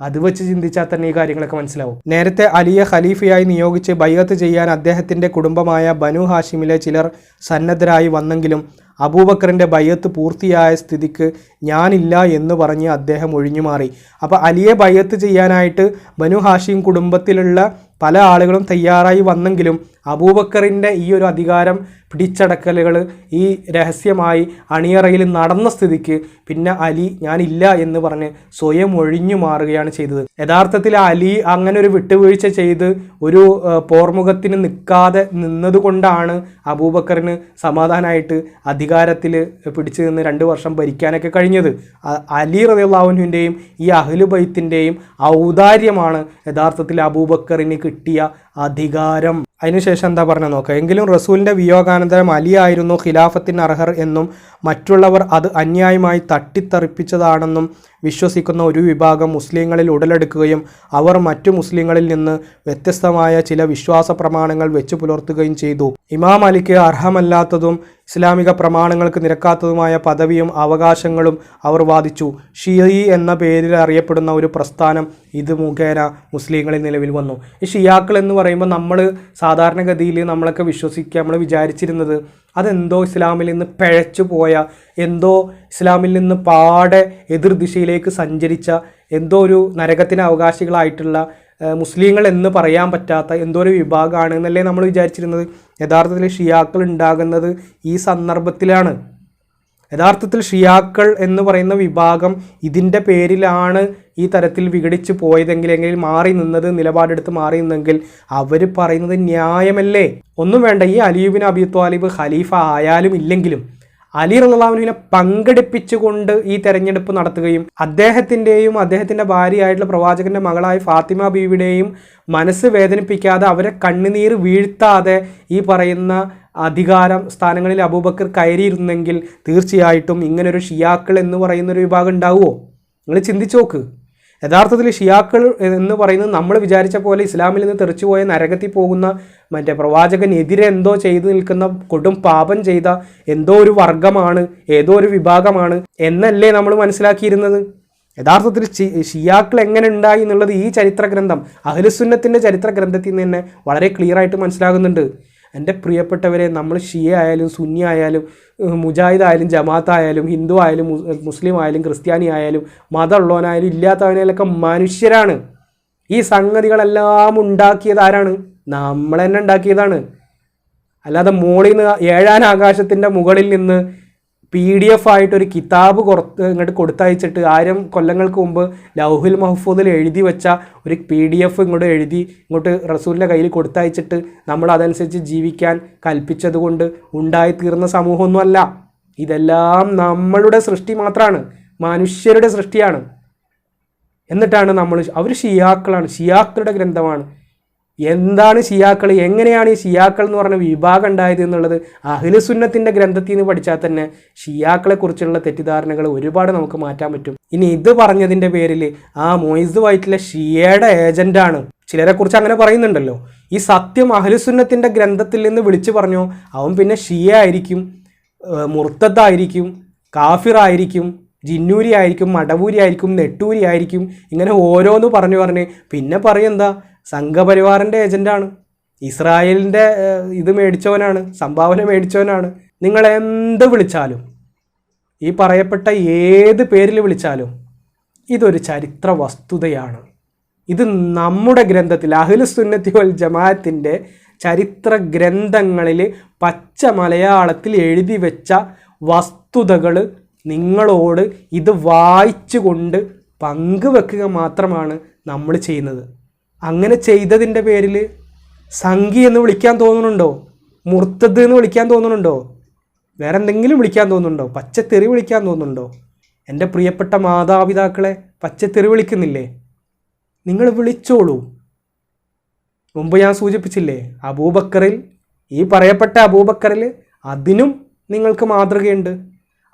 Speaker 1: അത് വെച്ച് ചിന്തിച്ചാൽ തന്നെ ഈ കാര്യങ്ങളൊക്കെ മനസ്സിലാവും. നേരത്തെ അലിയെ ഖലീഫയായി നിയോഗിച്ച് ബൈഅത്ത് ചെയ്യാൻ അദ്ദേഹത്തിൻ്റെ കുടുംബമായ ബനു ഹാഷിമിലെ ചിലർ സന്നദ്ധരായി വന്നെങ്കിലും അബൂബക്കറിൻ്റെ ബൈഅത്ത് പൂർത്തിയായ സ്ഥിതിക്ക് ഞാനില്ല എന്ന് പറഞ്ഞ് അദ്ദേഹം ഒഴിഞ്ഞുമാറി. അപ്പോൾ അലിയെ ബൈഅത്ത് ചെയ്യാനായിട്ട് ബനു ഹാഷിം കുടുംബത്തിലുള്ള പല ആളുകളും തയ്യാറായി വന്നെങ്കിലും അബൂബക്കറിൻ്റെ ഈ ഒരു അധികാരം പിടിച്ചടക്കലുകൾ ഈ രഹസ്യമായി അണിയറയിൽ നടന്ന സ്ഥിതിക്ക് പിന്നെ അലി ഞാനില്ല എന്ന് പറഞ്ഞ് സ്വയം ഒഴിഞ്ഞു മാറുകയാണ് ചെയ്തത്. യഥാർത്ഥത്തിൽ അലി അങ്ങനെ ഒരു വിട്ടുവീഴ്ച ചെയ്ത് ഒരു പോർമുഖത്തിന് നിൽക്കാതെ നിന്നതുകൊണ്ടാണ് അബൂബക്കറിന് സമാധാനമായിട്ട് അധികാരത്തിൽ പിടിച്ചു നിന്ന് 2 വർഷം ഭരിക്കാനൊക്കെ കഴിഞ്ഞത്. അലി റളിയല്ലാഹു അൻഹുവിൻ്റെയും ഈ അഹ്ലു ബൈത്തിൻ്റെയും ഔദാര്യമാണ് യഥാർത്ഥത്തിൽ അബൂബക്കറിന് കിട്ടിയ അധികാരം. അതിനുശേഷം എന്താ പറഞ്ഞത് നോക്കാം. എങ്കിലും റസൂലിൻ്റെ വിയോഗാനന്തരം അലി ആയിരുന്നു ഖിലാഫത്തിന് അർഹർ എന്നും മറ്റുള്ളവർ അത് അന്യായമായി തട്ടിത്തെറിപ്പിച്ചതാണെന്നും വിശ്വസിക്കുന്ന ഒരു വിഭാഗം മുസ്ലിങ്ങളിൽ ഉടലെടുക്കുകയും അവർ മറ്റു മുസ്ലിങ്ങളിൽ നിന്ന് വ്യത്യസ്തമായ ചില വിശ്വാസ പ്രമാണങ്ങൾ വെച്ചു പുലർത്തുകയും ചെയ്തു. ഇമാം അലിക്ക് അർഹമല്ലാത്തതും ഇസ്ലാമിക പ്രമാണങ്ങൾക്ക് നിരക്കാത്തതുമായ പദവിയും അവകാശങ്ങളും അവർ വാദിച്ചു. ഷിയഈ എന്ന പേരിൽ അറിയപ്പെടുന്ന ഒരു പ്രസ്ഥാനം ഇത് മുഖേന മുസ്ലിങ്ങളിൽ നിലവിൽ വന്നു. ഈ ഷിയാക്കൾ എന്ന് പറയുമ്പോൾ നമ്മൾ സാധാരണഗതിയിൽ നമ്മളൊക്കെ വിശ്വസിക്കുക, നമ്മൾ വിചാരിച്ചിരുന്നത് അതെന്തോ ഇസ്ലാമിൽ നിന്ന് പിഴച്ചു പോയ, എന്തോ ഇസ്ലാമിൽ നിന്ന് പാടെ എതിർദിശയിലേക്ക് സഞ്ചരിച്ച, എന്തോ ഒരു നരകത്തിന് അവകാശികളായിട്ടുള്ള മുസ്ലിങ്ങൾ എന്ന് പറയാൻ പറ്റാത്ത എന്തോ ഒരു വിഭാഗമാണ് എന്നല്ലേ നമ്മൾ വിചാരിച്ചിരുന്നത്. യഥാർത്ഥത്തിൽ ഷിയാക്കൾ ഉണ്ടാകുന്നത് ഈ സന്ദർഭത്തിലാണ്. യഥാർത്ഥത്തിൽ ഷിയാക്കൾ എന്ന് പറയുന്ന വിഭാഗം ഇതിൻ്റെ പേരിലാണ് ഈ തരത്തിൽ വിഘടിച്ച് പോയതെങ്കിൽ, എങ്കിൽ മാറി നിന്നത്, നിലപാടെടുത്ത് മാറി നിന്നെങ്കിൽ അവർ പറയുന്നത് ന്യായമല്ലേ? ഒന്നും വേണ്ട, ഈ അലി ഇബ്നു അബീ ത്വാലിബ് ഖലീഫ ആയാലും ഇല്ലെങ്കിലും അലി റളിയല്ലാഹു അൻഹുവിനെ പങ്കെടുപ്പിച്ചുകൊണ്ട് ഈ തെരഞ്ഞെടുപ്പ് നടത്തുകയും അദ്ദേഹത്തിൻ്റെയും അദ്ദേഹത്തിൻ്റെ ഭാര്യയായിട്ടുള്ള പ്രവാചകൻ്റെ മകളായ ഫാത്തിമ ബീവിയുടെയും മനസ്സ് വേദനിപ്പിക്കാതെ അവരെ കണ്ണുനീർ വീഴ്ത്താതെ ഈ പറയുന്ന അധികാരം സ്ഥാനങ്ങളിൽ അബൂബക്കർ കയറിയിരുന്നെങ്കിൽ തീർച്ചയായിട്ടും ഇങ്ങനൊരു ഷിയാക്കൾ എന്ന് പറയുന്നൊരു വിഭാഗം ഉണ്ടാവുമോ? നിങ്ങൾ ചിന്തിച്ചു നോക്ക്. യഥാർത്ഥത്തിൽ ഷിയാക്കൾ എന്ന് പറയുന്നത് നമ്മൾ വിചാരിച്ച പോലെ ഇസ്ലാമിൽ നിന്ന് തെറിച്ചുപോയ നരകത്തിൽ പോകുന്ന മറ്റേ പ്രവാചകനെതിരെ എന്തോ ചെയ്തു നിൽക്കുന്ന കൊടും പാപം ചെയ്ത എന്തോ ഒരു വർഗമാണ്, ഏതോ ഒരു വിഭാഗമാണ് എന്നല്ലേ നമ്മൾ മനസ്സിലാക്കിയിരുന്നത്. യഥാർത്ഥത്തിൽ ഷിയാക്കൾ എങ്ങനെ ഉണ്ടായി എന്നുള്ളത് ഈ ചരിത്ര ഗ്രന്ഥം, അഹ്ലുസുന്നത്തിൻ്റെ ചരിത്ര ഗ്രന്ഥത്തിൽ നിന്ന് തന്നെ വളരെ ക്ലിയർ ആയിട്ട് മനസ്സിലാകുന്നുണ്ട്. എൻ്റെ പ്രിയപ്പെട്ടവരെ, നമ്മൾ ഷിയ ആയാലും സുന്നി ആയാലും മുജാഹിദ് ആയാലും ജമാഅത്ത് ആയാലും ഹിന്ദു ആയാലും മുസ്ലിം ആയാലും ക്രിസ്ത്യാനി ആയാലും മതമുള്ളവനായാലും ഇല്ലാത്തവനായാലൊക്കെ മനുഷ്യരാണ്. ഈ സംഗതികളെല്ലാം ഉണ്ടാക്കിയത് ആരാണ്? നമ്മൾ തന്നെ ഉണ്ടാക്കിയതാണ്. അല്ലാതെ മോളിൽ നിന്ന് 7ാം ആകാശത്തിൻ്റെ മുകളിൽ നിന്ന് PDF ആയിട്ടൊരു കിതാബ് ഇങ്ങോട്ട് കൊടുത്തയച്ചിട്ട് 1000 കൊല്ലങ്ങൾക്ക് മുമ്പ് ലൗഹുൽ മഹ്ഫൂദിൽ എഴുതി വെച്ച ഒരു PDF ഇങ്ങോട്ട് എഴുതി ഇങ്ങോട്ട് റസൂലിൻ്റെ കയ്യിൽ കൊടുത്തയച്ചിട്ട് നമ്മൾ അതനുസരിച്ച് ജീവിക്കാൻ കൽപ്പിച്ചത് കൊണ്ട് ഉണ്ടായിത്തീർന്ന സമൂഹമൊന്നുമല്ല. ഇതെല്ലാം നമ്മളുടെ സൃഷ്ടി മാത്രമാണ്, മനുഷ്യരുടെ സൃഷ്ടിയാണ്. എന്നിട്ടാണ് അവർ ഷിയാക്കളാണ്, ഷിയാക്കളുടെ ഗ്രന്ഥമാണ്. എന്താണ് ഷിയാക്കൾ, എങ്ങനെയാണ് ഈ ഷിയാക്കൾ എന്ന് പറഞ്ഞ വിഭാഗം ഉണ്ടായത് എന്നുള്ളത് അഹ്ലുസുന്നത്തിൻ്റെ ഗ്രന്ഥത്തിൽ നിന്ന് പഠിച്ചാൽ തന്നെ ഷിയാക്കളെക്കുറിച്ചുള്ള തെറ്റിദ്ധാരണകൾ ഒരുപാട് നമുക്ക് മാറ്റാൻ പറ്റും. ഇനി ഇത് പറഞ്ഞതിൻ്റെ പേരിൽ മൊയ്സ് വൈറ്റിലെ ഷിയയുടെ ഏജൻ്റാണ് ചിലരെക്കുറിച്ച് അങ്ങനെ പറയുന്നുണ്ടല്ലോ. ഈ സത്യം അഹ്ലുസുന്നത്തിൻ്റെ ഗ്രന്ഥത്തിൽ നിന്ന് വിളിച്ചു പറഞ്ഞോ, അവൻ പിന്നെ ഷിയ ആയിരിക്കും, മുർത്തദായിരിക്കും, കാഫിറായിരിക്കും, ജിന്നൂരി ആയിരിക്കും, മടവൂരി ആയിരിക്കും, നെട്ടൂരി ആയിരിക്കും, ഇങ്ങനെ ഓരോന്ന് പറഞ്ഞ് പിന്നെ പറയെന്താ സംഘപരിവാറിൻ്റെ ഏജൻ്റാണ്, ഇസ്രായേലിൻ്റെ ഇത് മേടിച്ചവനാണ്, സംഭാവന മേടിച്ചവനാണ്. നിങ്ങളെന്ത് വിളിച്ചാലും, ഈ പറയപ്പെട്ട ഏത് പേരിൽ വിളിച്ചാലും ഇതൊരു ചരിത്ര വസ്തുതയാണ്. ഇത് നമ്മുടെ ഗ്രന്ഥത്തിൽ അഹ്ലുസുന്നത്തി വൽ ജമാഅത്തിൻ്റെ ചരിത്ര ഗ്രന്ഥങ്ങളിൽ പച്ച മലയാളത്തിൽ എഴുതി വെച്ച വസ്തുതകൾ നിങ്ങളോട് ഇത് വായിച്ചു കൊണ്ട് പങ്കുവെക്കുക മാത്രമാണ് നമ്മൾ ചെയ്യുന്നത്. അങ്ങനെ ചെയ്തതിൻ്റെ പേരിൽ സംഘി എന്ന് വിളിക്കാൻ തോന്നുന്നുണ്ടോ? മുർത്തദ് എന്ന് വിളിക്കാൻ തോന്നുന്നുണ്ടോ? വേറെ എന്തെങ്കിലും വിളിക്കാൻ തോന്നുന്നുണ്ടോ? പച്ചത്തെറി വിളിക്കാൻ തോന്നുന്നുണ്ടോ? എൻ്റെ പ്രിയപ്പെട്ട മാതാപിതാക്കളെ പച്ചത്തെറി വിളിക്കുന്നില്ലേ? നിങ്ങൾ വിളിച്ചോളൂ. മുമ്പ് ഞാൻ സൂചിപ്പിച്ചില്ലേ, അബൂബക്കറിൽ, ഈ പറയപ്പെട്ട അബൂബക്കറിൽ അതിനും നിങ്ങൾക്ക് മാതൃകയുണ്ട്.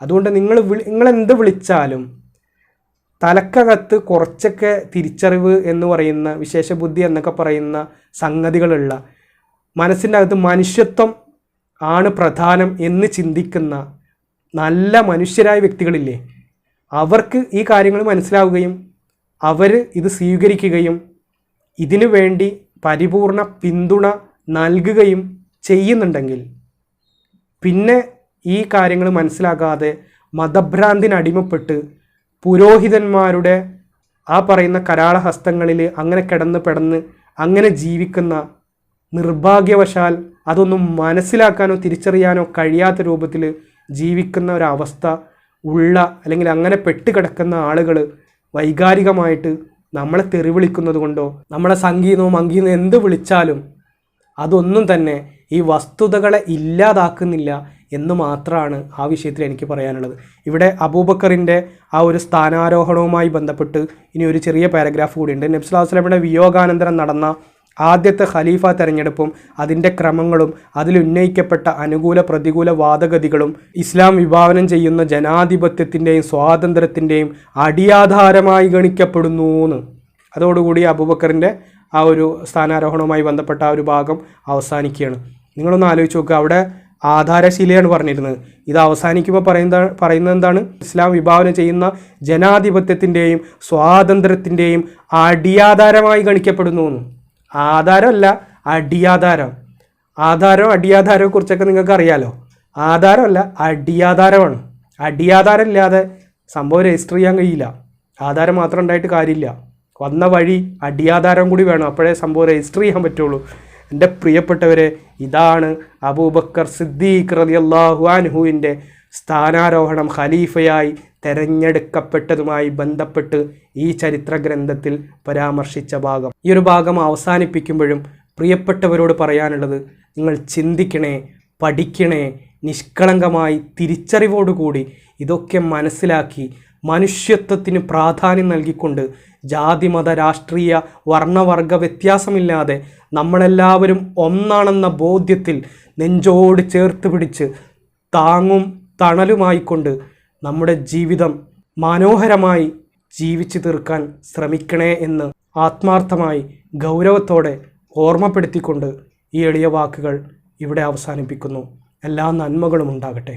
Speaker 1: അതുകൊണ്ട് നിങ്ങളെന്ത് വിളിച്ചാലും തലക്കകത്ത് കുറച്ചൊക്കെ തിരിച്ചറിവ് എന്ന് പറയുന്ന വിശേഷബുദ്ധി എന്നൊക്കെ പറയുന്ന സംഗതികളുള്ള, മനസ്സിൻ്റെ അകത്ത് മനുഷ്യത്വം ആണ് പ്രധാനം എന്ന് ചിന്തിക്കുന്ന നല്ല മനുഷ്യരായ വ്യക്തികളില്ലേ, അവർക്ക് ഈ കാര്യങ്ങൾ മനസ്സിലാവുകയും അവർ ഇത് സ്വീകരിക്കുകയും ഇതിനു വേണ്ടി പരിപൂർണ പിന്തുണ നൽകുകയും ചെയ്യുന്നുണ്ടെങ്കിൽ പിന്നെ ഈ കാര്യങ്ങൾ മനസ്സിലാക്കാതെ മതഭ്രാന്തിനടിമപ്പെട്ട് പുരോഹിതന്മാരുടെ ആ പറയുന്ന കരാളഹസ്തങ്ങളിൽ അങ്ങനെ കിടന്ന് അങ്ങനെ ജീവിക്കുന്ന, നിർഭാഗ്യവശാൽ അതൊന്നും മനസ്സിലാക്കാനോ തിരിച്ചറിയാനോ കഴിയാത്ത രൂപത്തിൽ ജീവിക്കുന്ന ഒരവസ്ഥ ഉള്ള, അല്ലെങ്കിൽ അങ്ങനെ പെട്ടുകിടക്കുന്ന ആളുകൾ വൈകാരികമായിട്ട് നമ്മളെ തെറി വിളിക്കുന്നത് കൊണ്ടോ നമ്മളെ സംഗീതവും അംഗീതവും എന്ത് വിളിച്ചാലും അതൊന്നും തന്നെ ഈ വസ്തുതകളെ ഇല്ലാതാക്കുന്നില്ല എന്ന് മാത്രമാണ് ആ വിഷയത്തിൽ എനിക്ക് പറയാനുള്ളത്. ഇവിടെ അബൂബക്കറിൻ്റെ ആ ഒരു സ്ഥാനാരോഹണവുമായി ബന്ധപ്പെട്ട് ഇനി ഒരു ചെറിയ പാരഗ്രാഫ് കൂടിയുണ്ട്. നബി സല്ലല്ലാഹു അലൈഹി വസല്ലമയുടെ വിയോഗാനന്തരം നടന്ന ആദ്യത്തെ ഖലീഫ തെരഞ്ഞെടുപ്പും അതിൻ്റെ ക്രമങ്ങളും അതിലുന്നയിക്കപ്പെട്ട അനുകൂല പ്രതികൂല വാദഗതികളും ഇസ്ലാം വിഭാവനം ചെയ്യുന്ന ജനാധിപത്യത്തിൻ്റെയും സ്വാതന്ത്ര്യത്തിൻ്റെയും അടിയാധാരമായി ഗണിക്കപ്പെടുന്നു എന്ന്. അതോടുകൂടി അബൂബക്കറിൻ്റെ ആ ഒരു സ്ഥാനാരോഹണവുമായി ബന്ധപ്പെട്ട ആ ഒരു ഭാഗം അവസാനിക്കുകയാണ്. നിങ്ങളൊന്ന് ആലോചിച്ച് നോക്കുക, അവിടെ ആധാരശിലയാണ് പറഞ്ഞിരുന്നത്. ഇത് അവസാനിക്കുമ്പോൾ പറയുന്നത് എന്താണ്? ഇസ്ലാം വിഭാവനം ചെയ്യുന്ന ജനാധിപത്യത്തിൻ്റെയും സ്വാതന്ത്ര്യത്തിൻ്റെയും അടിയാധാരമായി ഗണിക്കപ്പെടുന്നു എന്ന്. ആധാരമല്ല, അടിയാധാരം. ആധാരവും അടിയാധാരവും കുറിച്ചൊക്കെ നിങ്ങൾക്ക് അറിയാലോ. ആധാരമല്ല, അടിയാധാരമാണ്. അടിയാധാരം ഇല്ലാതെ സംഭവം രജിസ്റ്റർ ചെയ്യാൻ കഴിയില്ല. ആധാരം മാത്രം ഉണ്ടായിട്ട് കാര്യമില്ല. വന്ന വഴി അടിയാധാരം കൂടി വേണം, അപ്പോഴേ സംഭവം രജിസ്റ്റർ ചെയ്യാൻ പറ്റുള്ളൂ. എൻ്റെ പ്രിയപ്പെട്ടവരെ, ഇതാണ് അബൂബക്കർ സിദ്ദീഖ് റളിയല്ലാഹു അൻഹുവിൻ്റെ സ്ഥാനാരോഹണം ഖലീഫയായി തെരഞ്ഞെടുക്കപ്പെട്ടതുമായി ബന്ധപ്പെട്ട് ഈ ചരിത്ര ഗ്രന്ഥത്തിൽ പരാമർശിച്ച ഭാഗം. ഈ ഒരു ഭാഗം അവസാനിപ്പിക്കുമ്പോഴും പ്രിയപ്പെട്ടവരോട് പറയാനുള്ളത്, നിങ്ങൾ ചിന്തിക്കണേ, പഠിക്കണേ, നിഷ്കളങ്കമായി തിരിച്ചറിവോടുകൂടി ഇതൊക്കെ മനസ്സിലാക്കി മനുഷ്യത്വത്തിന് പ്രാധാന്യം നൽകിക്കൊണ്ട് ജാതി മത രാഷ്ട്രീയ വർണ്ണവർഗ വ്യത്യാസമില്ലാതെ നമ്മളെല്ലാവരും ഒന്നാണെന്ന ബോധ്യത്തിൽ നെഞ്ചോട് ചേർത്ത് പിടിച്ച് താങ്ങും തണലുമായിക്കൊണ്ട് നമ്മുടെ ജീവിതം മനോഹരമായി ജീവിച്ചു തീർക്കാൻ ശ്രമിക്കണേ എന്ന് ആത്മാർത്ഥമായി ഗൗരവത്തോടെ ഓർമ്മപ്പെടുത്തിക്കൊണ്ട് ഈ എളിയ വാക്കുകൾ ഇവിടെ അവസാനിപ്പിക്കുന്നു. എല്ലാ നന്മകളും ഉണ്ടാകട്ടെ.